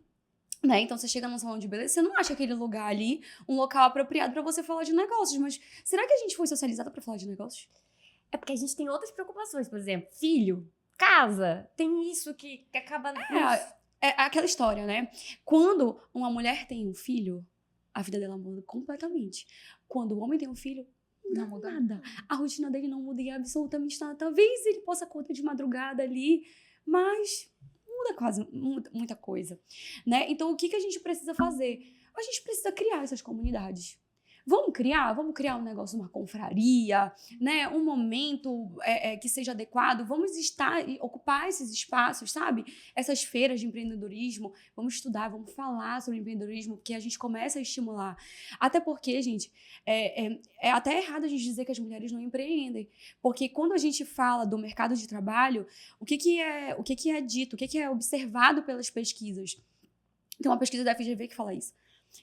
né? Então, você chega num salão de beleza, você não acha aquele lugar ali um local apropriado para você falar de negócios, mas será que a gente foi socializada para falar de negócios? É porque a gente tem outras preocupações, por exemplo, filho, casa, tem isso que acaba... É aquela história, né? Quando uma mulher tem um filho, a vida dela muda completamente. Quando o homem tem um filho, não muda nada. A rotina dele não muda em absolutamente nada. Talvez ele possa acordar de madrugada ali, mas muda muita coisa, né? Então, o que a gente precisa fazer? A gente precisa criar essas comunidades. Vamos criar um negócio, uma confraria, né? Um momento que seja adequado. Vamos ocupar esses espaços, sabe? Essas feiras de empreendedorismo. Vamos estudar, vamos falar sobre empreendedorismo, porque a gente começa a estimular. Até porque, gente, é até errado a gente dizer que as mulheres não empreendem. Porque quando a gente fala do mercado de trabalho, o que é dito, o que é observado pelas pesquisas? Tem uma pesquisa da FGV que fala isso.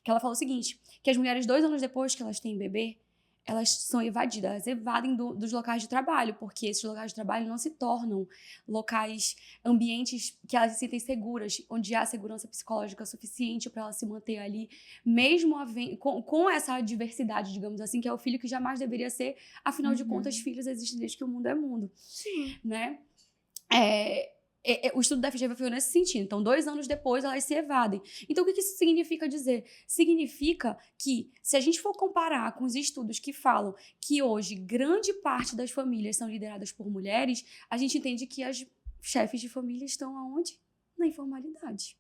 que ela fala o seguinte, que as mulheres 2 anos depois que elas têm bebê, elas são evadidas, elas evadem dos locais de trabalho, porque esses locais de trabalho não se tornam locais, ambientes que elas se sentem seguras, onde há segurança psicológica suficiente para ela se manter ali, mesmo com essa diversidade, digamos assim, que é o filho que jamais deveria ser, afinal de contas, filhos existem desde que o mundo é mundo. Sim. Né? O estudo da FGV foi nesse sentido. Então, 2 anos depois, elas se evadem. Então, o que isso significa dizer? Significa que, se a gente for comparar com os estudos que falam que hoje grande parte das famílias são lideradas por mulheres, a gente entende que as chefes de família estão aonde? Na informalidade.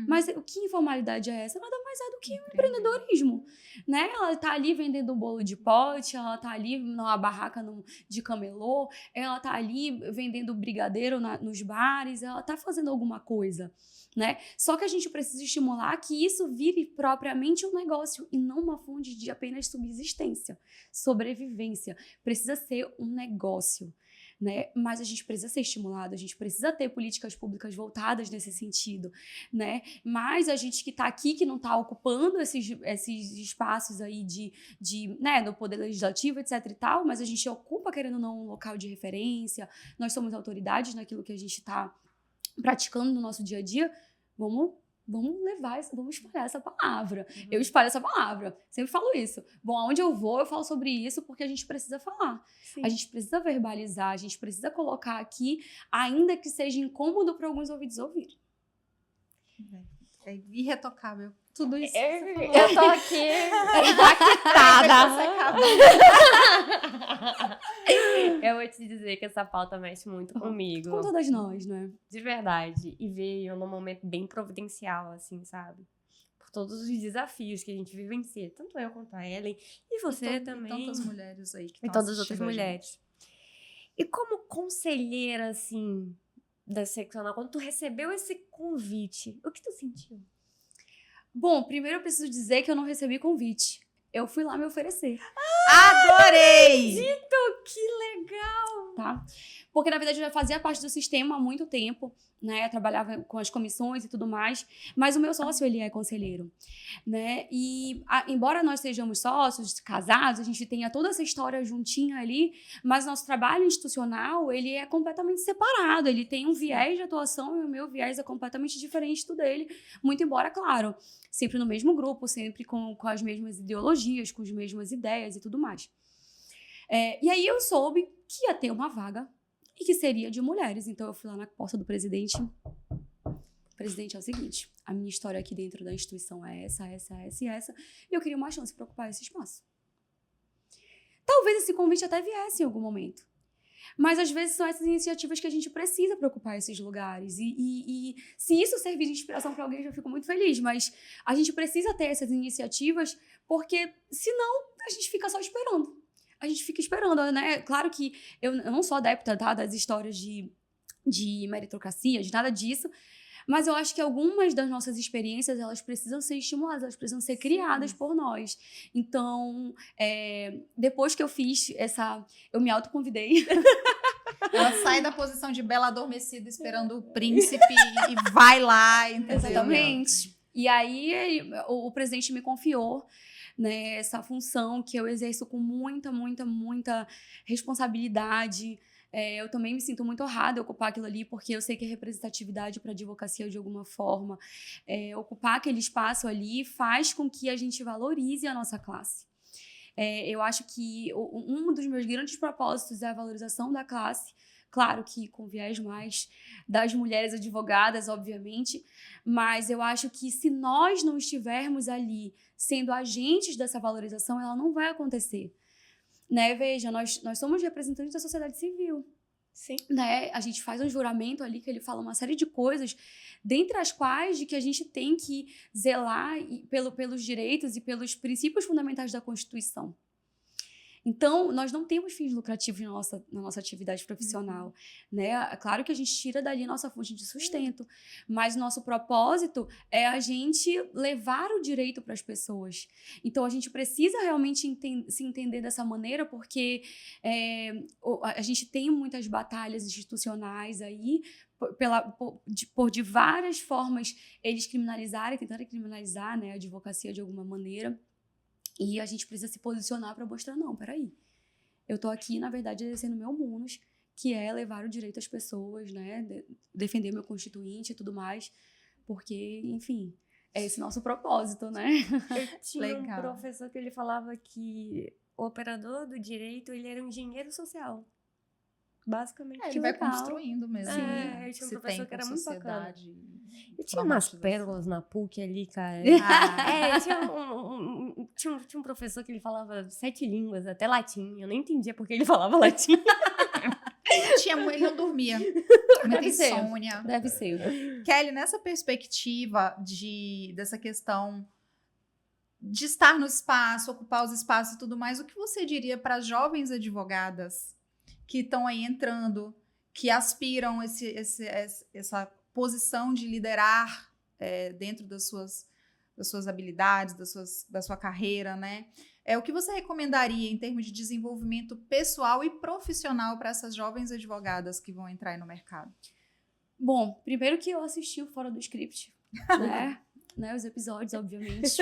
Mas o que informalidade é essa? Nada mais é do que um empreendedorismo, né? Ela tá ali vendendo um bolo de pote, ela tá ali numa barraca de camelô, ela tá ali vendendo brigadeiro nos bares, ela tá fazendo alguma coisa, né? Só que a gente precisa estimular que isso vire propriamente um negócio e não uma fonte de apenas subsistência, sobrevivência. Precisa ser um negócio. Né? Mas a gente precisa ser estimulado, a gente precisa ter políticas públicas voltadas nesse sentido, né? Mas a gente que está aqui, que não está ocupando esses espaços aí né, no poder legislativo, etc e tal, mas a gente ocupa, querendo ou não, um local de referência, nós somos autoridades naquilo que a gente está praticando no nosso dia a dia, vamos espalhar essa palavra. Eu espalho essa palavra. Sempre falo isso. Bom, aonde eu vou, eu falo sobre isso porque a gente precisa falar. Sim. A gente precisa verbalizar, a gente precisa colocar aqui, ainda que seja incômodo para alguns ouvidos ouvirem. É irretocável. Tudo isso. Eu tô aqui impactada. Eu vou te dizer que essa pauta mexe muito comigo. Com todas nós, né? De verdade. E veio num momento bem providencial, assim, sabe? Por todos os desafios que a gente vivencia. Tanto eu quanto a Ellen. E você também. E tantas mulheres aí que estão e todas as outras mulheres. E como conselheira, assim, da seccional, quando tu recebeu esse convite, o que tu sentiu? Bom, primeiro eu preciso dizer que eu não recebi convite. Eu fui lá me oferecer. Adorei! Dito, que legal! Tá? Porque, na verdade, eu já fazia parte do sistema há muito tempo, né? Eu trabalhava com as comissões e tudo mais, mas o meu sócio, ele é conselheiro, né? E, embora nós sejamos sócios, casados, a gente tenha toda essa história juntinha ali, mas nosso trabalho institucional, ele é completamente separado, ele tem um viés de atuação e o meu viés é completamente diferente do dele, muito embora, claro, sempre no mesmo grupo, sempre com as mesmas ideologias, com as mesmas ideias e tudo mais. E aí eu soube que ia ter uma vaga e que seria de mulheres. Então eu fui lá na porta do presidente. Presidente, é o seguinte, a minha história aqui dentro da instituição é essa, e eu queria uma chance para ocupar esse espaço. Talvez esse convite até viesse em algum momento. Mas, às vezes, são essas iniciativas que a gente precisa para ocupar esses lugares. E se isso servir de inspiração para alguém, eu já fico muito feliz. Mas a gente precisa ter essas iniciativas, porque, senão, a gente fica só esperando. A gente fica esperando, né? Claro que eu não sou adepta, tá, das histórias de meritocracia, de nada disso. Mas eu acho que algumas das nossas experiências, elas precisam ser estimuladas, elas precisam ser criadas por nós. Então, depois que eu fiz eu me autoconvidei. Ela sai da posição de bela adormecida esperando o príncipe e vai lá, entendeu? Exatamente. E aí, o presidente me confiou, né, essa função que eu exerço com muita, muita, muita responsabilidade. Eu também me sinto muito honrada em ocupar aquilo ali, porque eu sei que a representatividade para a advocacia, de alguma forma, ocupar aquele espaço ali faz com que a gente valorize a nossa classe. Eu acho que um dos meus grandes propósitos é a valorização da classe, claro que com viés mais das mulheres advogadas, obviamente, mas eu acho que se nós não estivermos ali sendo agentes dessa valorização, ela não vai acontecer. Né? Veja, nós somos representantes da sociedade civil. Sim. Né? A gente faz um juramento ali que ele fala uma série de coisas, dentre as quais de que a gente tem que zelar pelos direitos e pelos princípios fundamentais da Constituição. Então, nós não temos fins lucrativos na nossa atividade profissional, né? Claro que a gente tira dali nossa fonte de sustento, mas nosso propósito é a gente levar o direito para as pessoas. Então, a gente precisa realmente se entender dessa maneira, porque a gente tem muitas batalhas institucionais aí de várias formas eles tentarem criminalizar, né, a advocacia de alguma maneira. E a gente precisa se posicionar para mostrar, não, peraí. Eu tô aqui, na verdade, exercendo meu munus, que é levar o direito às pessoas, né, defender meu constituinte e tudo mais, porque, enfim, é esse nosso propósito, né? Eu tinha Legal. um professor que ele falava que o operador do direito, ele era um engenheiro social. Basicamente. Ele Que vai legal. construindo mesmo. Sim. Né? Eu tinha um Se professor tem que era com muito bacana. sociedade, Eu tinha umas normatização. pérolas na PUC ali, cara. Ah, Tinha um professor que ele falava 7 línguas, até latim. Eu nem entendia porque ele falava latim. ele não dormia. Muita Deve ser. insônia. Deve ser. Kelly, nessa perspectiva dessa questão de estar no espaço, ocupar os espaços e tudo mais, o que você diria para as jovens advogadas que estão aí entrando, que aspiram essa posição de liderar dentro das suas habilidades, da sua carreira, né? O que você recomendaria em termos de desenvolvimento pessoal e profissional para essas jovens advogadas que vão entrar aí no mercado? Bom, primeiro que eu assisti o Fora do Script, né? Os episódios, obviamente.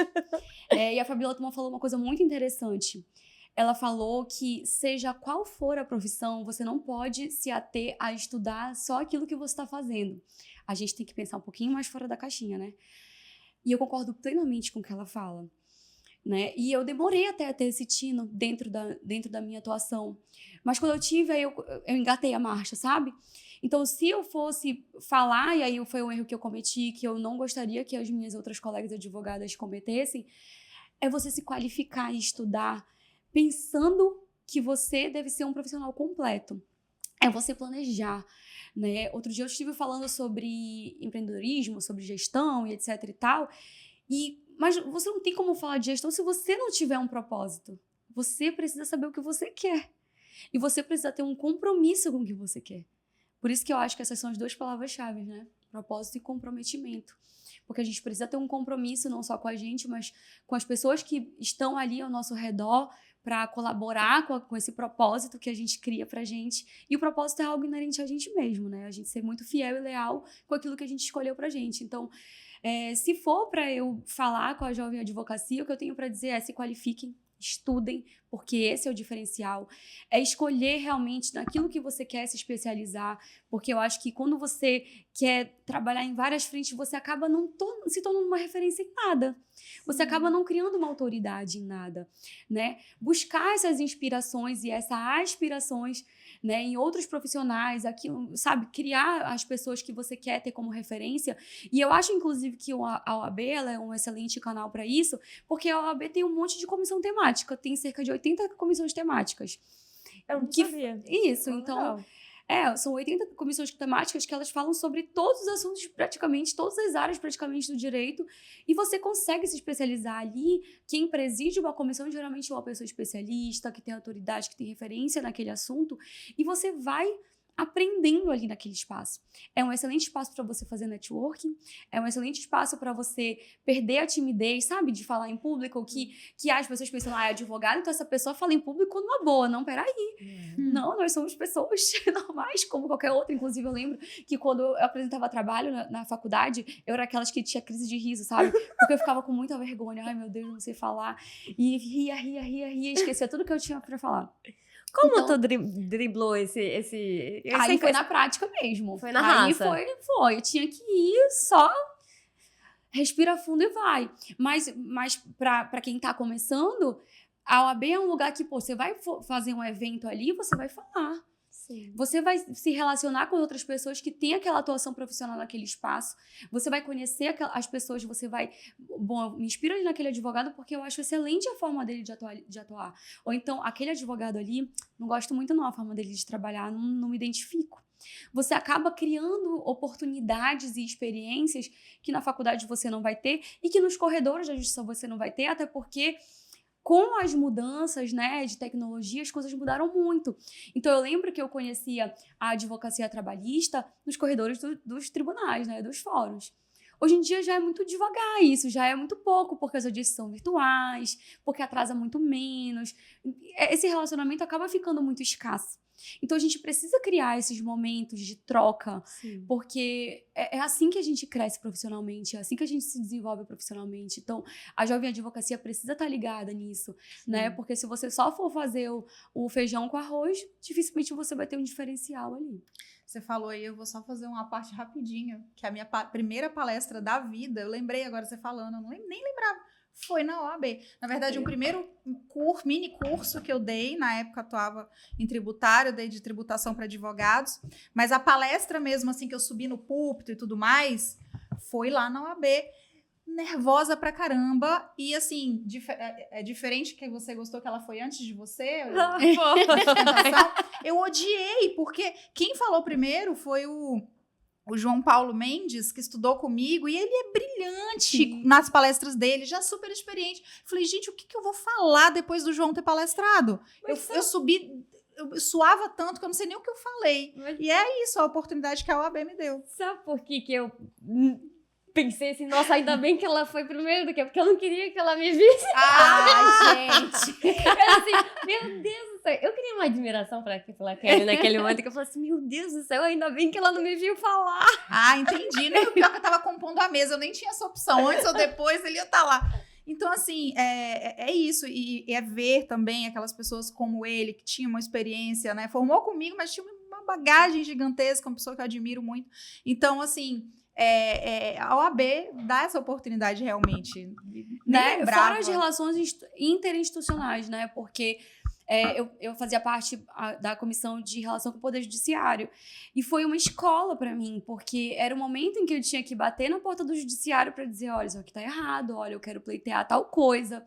E a Fabiola Tumon falou uma coisa muito interessante. Ela falou que, seja qual for a profissão, você não pode se ater a estudar só aquilo que você está fazendo. A gente tem que pensar um pouquinho mais fora da caixinha, né? E eu concordo plenamente com o que ela fala. Né? E eu demorei até a ter esse tino dentro da minha atuação. Mas quando eu tive, aí eu engatei a marcha, sabe? Então, se eu fosse falar, e aí foi um erro que eu cometi, que eu não gostaria que as minhas outras colegas advogadas cometessem, é você se qualificar e estudar pensando que você deve ser um profissional completo. É você planejar, né? Outro dia eu estive falando sobre empreendedorismo, sobre gestão e etc e tal, mas você não tem como falar de gestão se você não tiver um propósito. Você precisa saber o que você quer. E você precisa ter um compromisso com o que você quer. Por isso que eu acho que essas são as 2 palavras-chave, né? Propósito e comprometimento. Porque a gente precisa ter um compromisso não só com a gente, mas com as pessoas que estão ali ao nosso redor para colaborar com esse propósito que a gente cria pra gente. E o propósito é algo inerente a gente mesmo, né? A gente ser muito fiel e leal com aquilo que a gente escolheu pra gente. Então, se for para eu falar com a jovem advocacia, o que eu tenho para dizer é: se qualifiquem, estudem, porque esse é o diferencial. É escolher realmente naquilo que você quer se especializar, porque eu acho que quando você quer trabalhar em várias frentes, você acaba não se tornando uma referência em nada. Você acaba não criando uma autoridade em nada, né? Buscar essas inspirações e essas aspirações, né, em outros profissionais, aquilo, sabe? Criar as pessoas que você quer ter como referência. E eu acho, inclusive, que a OAB ela é um excelente canal para isso, porque a OAB tem um monte de comissão temática, tem cerca de 80 comissões temáticas. Eu não sabia. Isso, Oh, então... legal. São 80 comissões temáticas que elas falam sobre todos os assuntos praticamente, todas as áreas praticamente do direito, e você consegue se especializar ali. Quem preside uma comissão geralmente é uma pessoa especialista, que tem autoridade, que tem referência naquele assunto, e você vai aprendendo ali naquele espaço. É um excelente espaço para você fazer networking, é um excelente espaço para você perder a timidez, sabe? De falar em público, que as pessoas pensam, é advogado, então essa pessoa fala em público numa boa. Não, peraí. Não, nós somos pessoas normais, como qualquer outra. Inclusive, eu lembro que quando eu apresentava trabalho na faculdade, eu era aquelas que tinha crise de riso, sabe? Porque eu ficava com muita vergonha. Ai, meu Deus, não sei falar. E ria, esquecia tudo que eu tinha para falar. Como Então, tu driblou esse aí foi na prática mesmo. Foi na raça. Aí foi. Eu tinha que ir só... Respira fundo e vai. Mas para quem tá começando, a OAB é um lugar que, pô, você vai fazer um evento ali, você vai falar. Sim. Você vai se relacionar com outras pessoas que têm aquela atuação profissional naquele espaço. Você vai conhecer as pessoas, você vai... Bom, me inspiro ali naquele advogado porque eu acho excelente a forma dele de atuar. Ou então, aquele advogado ali, não gosto muito não a forma dele de trabalhar, não me identifico. Você acaba criando oportunidades e experiências que na faculdade você não vai ter e que nos corredores da justiça você não vai ter, até porque com as mudanças, né, de tecnologia, as coisas mudaram muito. Então, eu lembro que eu conhecia a advocacia trabalhista nos corredores dos tribunais, né, dos fóruns. Hoje em dia já é muito devagar isso, já é muito pouco, porque as audiências são virtuais, porque atrasa muito menos. Esse relacionamento acaba ficando muito escasso. Então, a gente precisa criar esses momentos de troca, Sim. porque é assim que a gente cresce profissionalmente, é assim que a gente se desenvolve profissionalmente. Então, a jovem advocacia precisa estar ligada nisso, né? Porque se você só for fazer o feijão com arroz, dificilmente você vai ter um diferencial ali. Você falou aí, eu vou só fazer uma parte rapidinho, que a minha primeira palestra da vida, eu lembrei agora você falando, eu nem lembrava, foi na OAB. Na verdade, um primeiro mini curso que eu dei, na época eu atuava em tributário, eu dei de tributação para advogados, mas a palestra mesmo, assim, que eu subi no púlpito e tudo mais, foi lá na OAB. Nervosa pra caramba. E assim, é diferente que você gostou que ela foi antes de você? Eu odiei, porque quem falou primeiro foi o João Paulo Mendes, que estudou comigo, e ele é brilhante nas palestras dele, já super experiente. Falei, gente, o que eu vou falar depois do João ter palestrado? Eu subi, eu suava tanto que eu não sei nem o que eu falei. E é isso, a oportunidade que a OAB me deu. Sabe por que eu pensei assim, nossa, ainda bem que ela foi primeiro do que porque eu não queria que ela me visse. Ai, gente! Era assim, meu Deus do céu. Eu queria uma admiração pela Kelly naquele momento, que eu falei assim, meu Deus do céu, ainda bem que ela não me viu falar. Ah, entendi. Né? O pior é que eu tava compondo a mesa, eu nem tinha essa opção. Antes ou depois ele ia estar lá. Então, assim, é isso. E é ver também aquelas pessoas como ele, que tinham uma experiência, né? Formou comigo, mas tinha uma bagagem gigantesca, uma pessoa que eu admiro muito. Então, assim... a OAB dá essa oportunidade realmente. Né? Fora as relações interinstitucionais, né? Porque eu fazia parte da comissão de relação com o Poder Judiciário. E foi uma escola para mim, porque era o momento em que eu tinha que bater na porta do judiciário para dizer, olha, isso aqui tá errado, olha, eu quero pleitear tal coisa,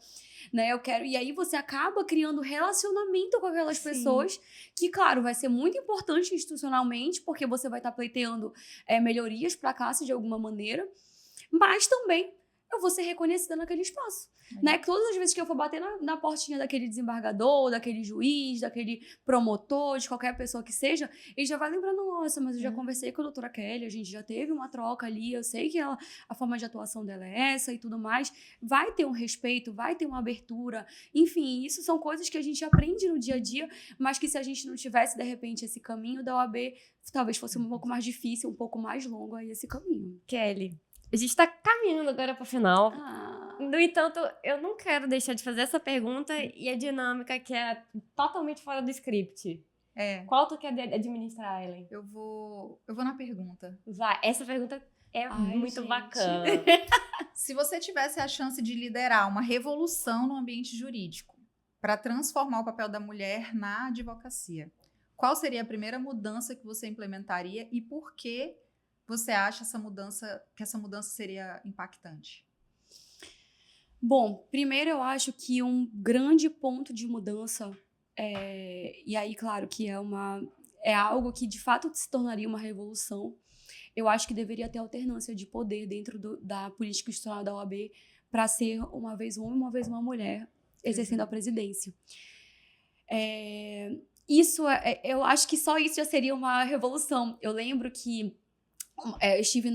né? E aí você acaba criando relacionamento com aquelas pessoas, que, claro, vai ser muito importante institucionalmente, porque você vai estar pleiteando melhorias para a classe de alguma maneira, mas também eu vou ser reconhecida naquele espaço. Né? Todas as vezes que eu for bater na portinha daquele desembargador, daquele juiz, daquele promotor, de qualquer pessoa que seja, ele já vai lembrar, nossa, mas eu já conversei com a doutora Kelly, a gente já teve uma troca ali, eu sei que a forma de atuação dela é essa e tudo mais. Vai ter um respeito, vai ter uma abertura. Enfim, isso são coisas que a gente aprende no dia a dia, mas que se a gente não tivesse, de repente, esse caminho da OAB, talvez fosse um pouco mais difícil, um pouco mais longo aí esse caminho. Kelly, a gente tá caminhando agora pro final. No entanto, eu não quero deixar de fazer essa pergunta e a dinâmica que é totalmente fora do script. Qual tu quer administrar, Ellen? Eu vou na pergunta. Vai, essa pergunta é muito gente. Bacana. Se você tivesse a chance de liderar uma revolução no ambiente jurídico para transformar o papel da mulher na advocacia, qual seria a primeira mudança que você implementaria e por que você acha que essa mudança seria impactante? Bom, primeiro eu acho que um grande ponto de mudança, e aí, claro, que é algo que de fato se tornaria uma revolução, eu acho que deveria ter alternância de poder dentro da política institucional da OAB para ser uma vez um homem e uma vez uma mulher exercendo a presidência. Eu acho que só isso já seria uma revolução. Eu lembro que eu estive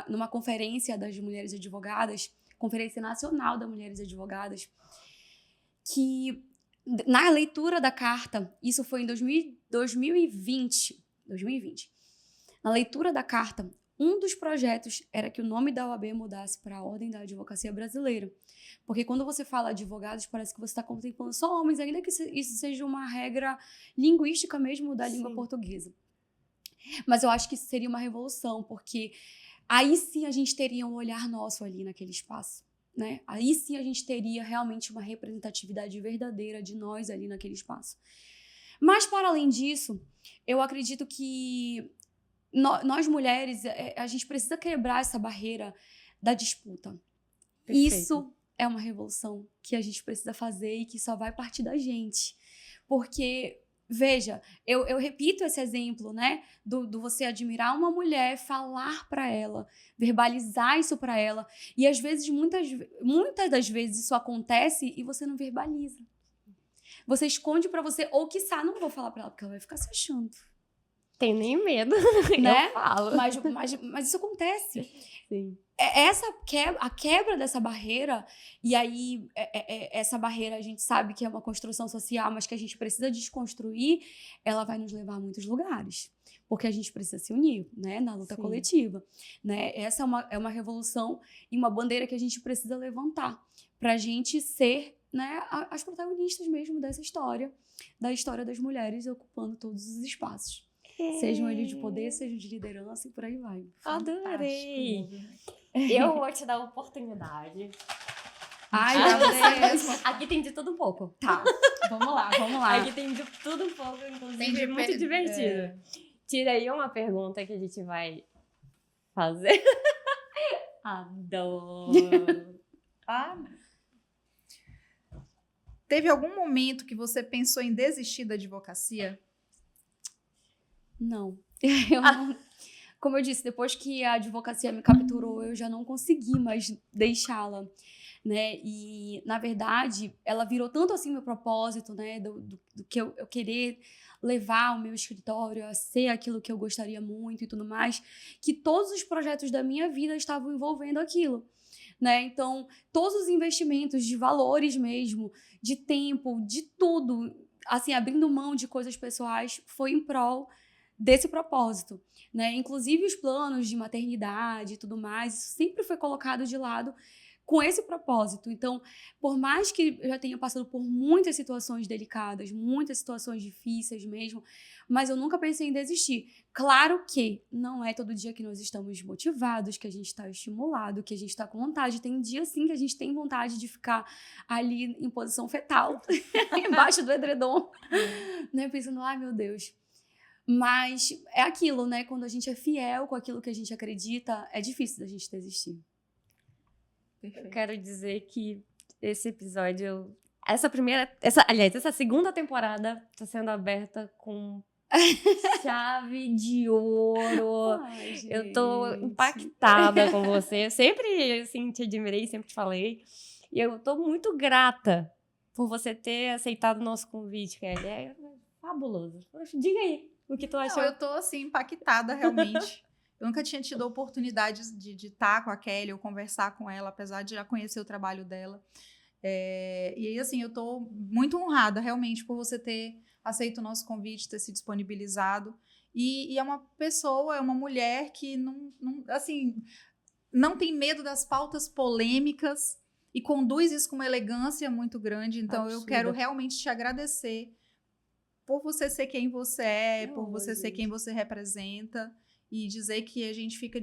numa conferência das mulheres advogadas, Conferência Nacional das Mulheres Advogadas, que na leitura da carta, isso foi em 2020, na leitura da carta, um dos projetos era que o nome da OAB mudasse para a Ordem da Advocacia Brasileira. Porque quando você fala advogados, parece que você está contemplando só homens, ainda que isso seja uma regra linguística mesmo da língua portuguesa. Mas eu acho que isso seria uma revolução, porque aí sim a gente teria um olhar nosso ali naquele espaço, né? Aí sim a gente teria realmente uma representatividade verdadeira de nós ali naquele espaço. Mas, para além disso, eu acredito que nós mulheres, a gente precisa quebrar essa barreira da disputa. Perfeito. Isso é uma revolução que a gente precisa fazer e que só vai partir da gente. Porque... Veja, eu repito esse exemplo, né? Do você admirar uma mulher, falar para ela, verbalizar isso para ela. E às vezes, muitas das vezes isso acontece e você não verbaliza. Você esconde para você, ou quiçá, não vou falar para ela porque ela vai ficar se achando. Tem nem medo, né? eu falo. Mas isso acontece. Sim. A quebra dessa barreira, e aí essa barreira a gente sabe que é uma construção social, mas que a gente precisa desconstruir, ela vai nos levar a muitos lugares. Porque a gente precisa se unir, né, na luta Sim. coletiva. Né? Essa é uma revolução e uma bandeira que a gente precisa levantar para a gente ser, né, as protagonistas mesmo dessa história, da história das mulheres ocupando todos os espaços. Sejam eles de poder, sejam de liderança e por aí vai. Adorei! Fantástico. Eu vou te dar a oportunidade. Ai, Ah, meu você Deus. mesmo. Aqui tem de tudo um pouco. Tá, vamos lá. Aqui tem de tudo um pouco, inclusive Tem de é muito divertido. Tira aí uma pergunta que a gente vai fazer. Adoro! Ah. Teve algum momento que você pensou em desistir da advocacia? Não. Eu não. Como eu disse, depois que a advocacia me capturou, eu já não consegui mais deixá-la, né? E, na verdade, ela virou tanto assim meu propósito, né? Do que eu querer levar o meu escritório a ser aquilo que eu gostaria muito e tudo mais, que todos os projetos da minha vida estavam envolvendo aquilo, né? Então, todos os investimentos de valores mesmo, de tempo, de tudo, assim, abrindo mão de coisas pessoais, foi em prol desse propósito, né? Inclusive os planos de maternidade e tudo mais, isso sempre foi colocado de lado com esse propósito. Então, por mais que eu já tenha passado por muitas situações delicadas, muitas situações difíceis mesmo, mas eu nunca pensei em desistir. Claro que não é todo dia que nós estamos motivados, que a gente está estimulado, que a gente está com vontade. Tem dia, sim, que a gente tem vontade de ficar ali em posição fetal, embaixo do edredom, né? Pensando, ai, meu Deus. Mas é aquilo, né? Quando a gente é fiel com aquilo que a gente acredita, é difícil da gente desistir. Eu quero dizer que esse episódio, essa segunda temporada está sendo aberta com chave de ouro. Ai, gente. Eu tô impactada com você. Eu sempre, assim, te admirei, sempre te falei. E eu tô muito grata por você ter aceitado o nosso convite, Kelly. É fabuloso. Diga aí o que tu achou. Não, eu tô assim impactada realmente. Eu nunca tinha tido a oportunidade de estar com a Kelly ou conversar com ela, apesar de já conhecer o trabalho dela. E aí, assim, eu tô muito honrada realmente por você ter aceito o nosso convite, ter se disponibilizado. E é uma pessoa, é uma mulher que não tem medo das pautas polêmicas e conduz isso com uma elegância muito grande. Então, eu quero realmente te agradecer por você ser quem você é, por você ser quem você representa e dizer que a gente fica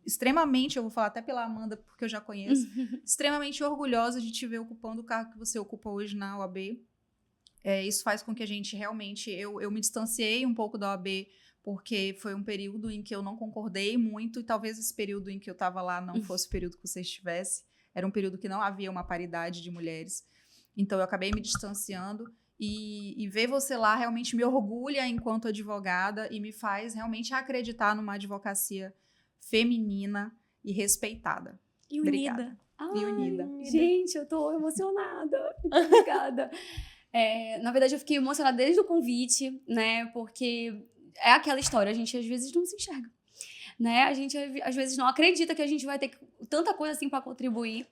extremamente, eu vou falar até pela Amanda, porque eu já conheço, extremamente orgulhosa de te ver ocupando o cargo que você ocupa hoje na OAB. Isso faz com que a gente realmente... Eu me distanciei um pouco da OAB porque foi um período em que eu não concordei muito e talvez esse período em que eu estava lá não fosse o período que você estivesse. Era um período que não havia uma paridade de mulheres. Então, eu acabei me distanciando. E ver você lá realmente me orgulha enquanto advogada e me faz realmente acreditar numa advocacia feminina e respeitada. E unida. Ai, unida. Gente, eu tô emocionada. Obrigada. Na verdade, eu fiquei emocionada desde o convite, né? Porque é aquela história, a gente às vezes não se enxerga, né? A gente às vezes não acredita que a gente vai ter tanta coisa assim para contribuir.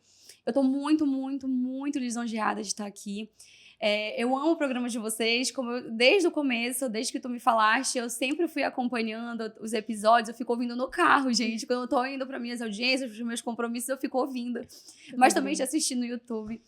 Eu tô muito, muito, muito lisonjeada de estar aqui. Eu amo o programa de vocês, desde o começo, desde que tu me falaste, eu sempre fui acompanhando os episódios, eu fico ouvindo no carro, gente. Quando eu tô indo para minhas audiências, para os meus compromissos, eu fico ouvindo. Mas também te assisti no YouTube.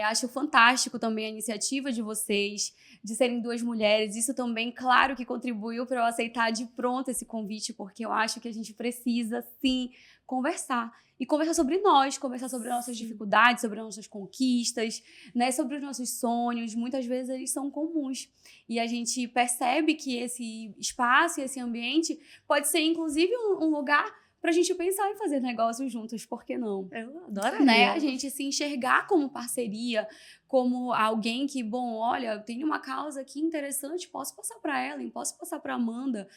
Acho fantástico também a iniciativa de vocês, de serem duas mulheres. Isso também, claro, que contribuiu para eu aceitar de pronto esse convite, porque eu acho que a gente precisa, sim, conversar. E conversar sobre nós, conversar sobre as nossas dificuldades, sobre as nossas conquistas, né, sobre os nossos sonhos. Muitas vezes eles são comuns. E a gente percebe que esse espaço e esse ambiente pode ser, inclusive, um lugar para a gente pensar em fazer negócios juntos, por que não? Eu adoro, né? A gente se enxergar como parceria, como alguém que, bom, olha, tem uma causa aqui interessante, posso passar para Ellen, posso passar para Amanda,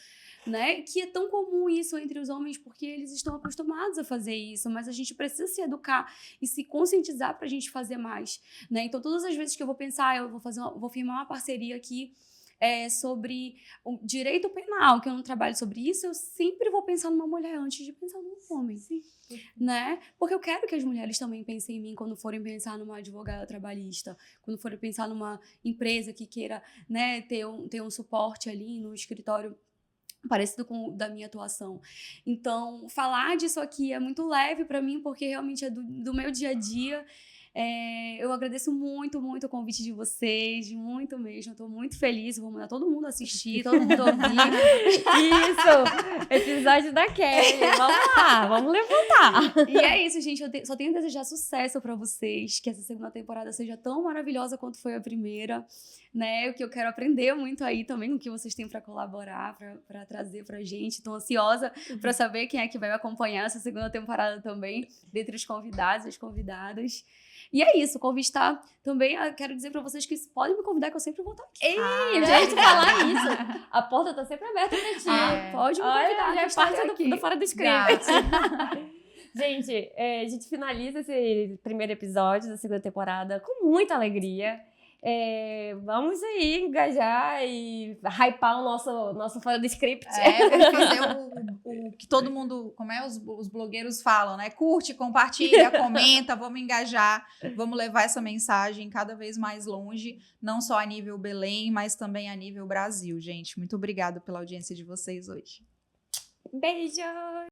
né? Que é tão comum isso entre os homens, porque eles estão acostumados a fazer isso, mas a gente precisa se educar e se conscientizar para a gente fazer mais, né? Então, todas as vezes que eu vou pensar, eu vou firmar uma parceria aqui, sobre o direito penal, que eu não trabalho sobre isso, eu sempre vou pensar numa mulher antes de pensar num homem. Sim. Né? Porque eu quero que as mulheres também pensem em mim quando forem pensar numa advogada trabalhista, quando forem pensar numa empresa que queira, né, ter um suporte ali no escritório parecido com o da minha atuação. Então, falar disso aqui é muito leve para mim, porque realmente é do meu dia a dia. Eu agradeço muito, muito o convite de vocês, muito mesmo. Estou muito feliz. Vou mandar todo mundo assistir, todo mundo ouvir. Isso! Episódio da Kelly. Vamos lá, vamos levantar. E é isso, gente. Eu só tenho a desejar sucesso para vocês. Que essa segunda temporada seja tão maravilhosa quanto foi a primeira. Né? O que eu quero aprender muito aí também, o que vocês têm para colaborar, para trazer pra gente. Estou ansiosa para saber quem é que vai me acompanhar essa segunda temporada também, dentre os convidados e as convidadas. E é isso, o convite tá também. Quero dizer pra vocês que podem me convidar, que eu sempre vou estar aqui. Ei, já ia te falar isso. A porta tá sempre aberta pra ti. Pode me convidar. Já é parte do Fora do Script. Gente, a gente finaliza esse primeiro episódio da segunda temporada com muita alegria. Vamos aí engajar e hypar o nosso Fora do Script. Fazer o que todo mundo, os blogueiros falam, né? Curte, compartilha, comenta, vamos engajar, vamos levar essa mensagem cada vez mais longe, não só a nível Belém, mas também a nível Brasil, gente. Muito obrigada pela audiência de vocês hoje. Beijo!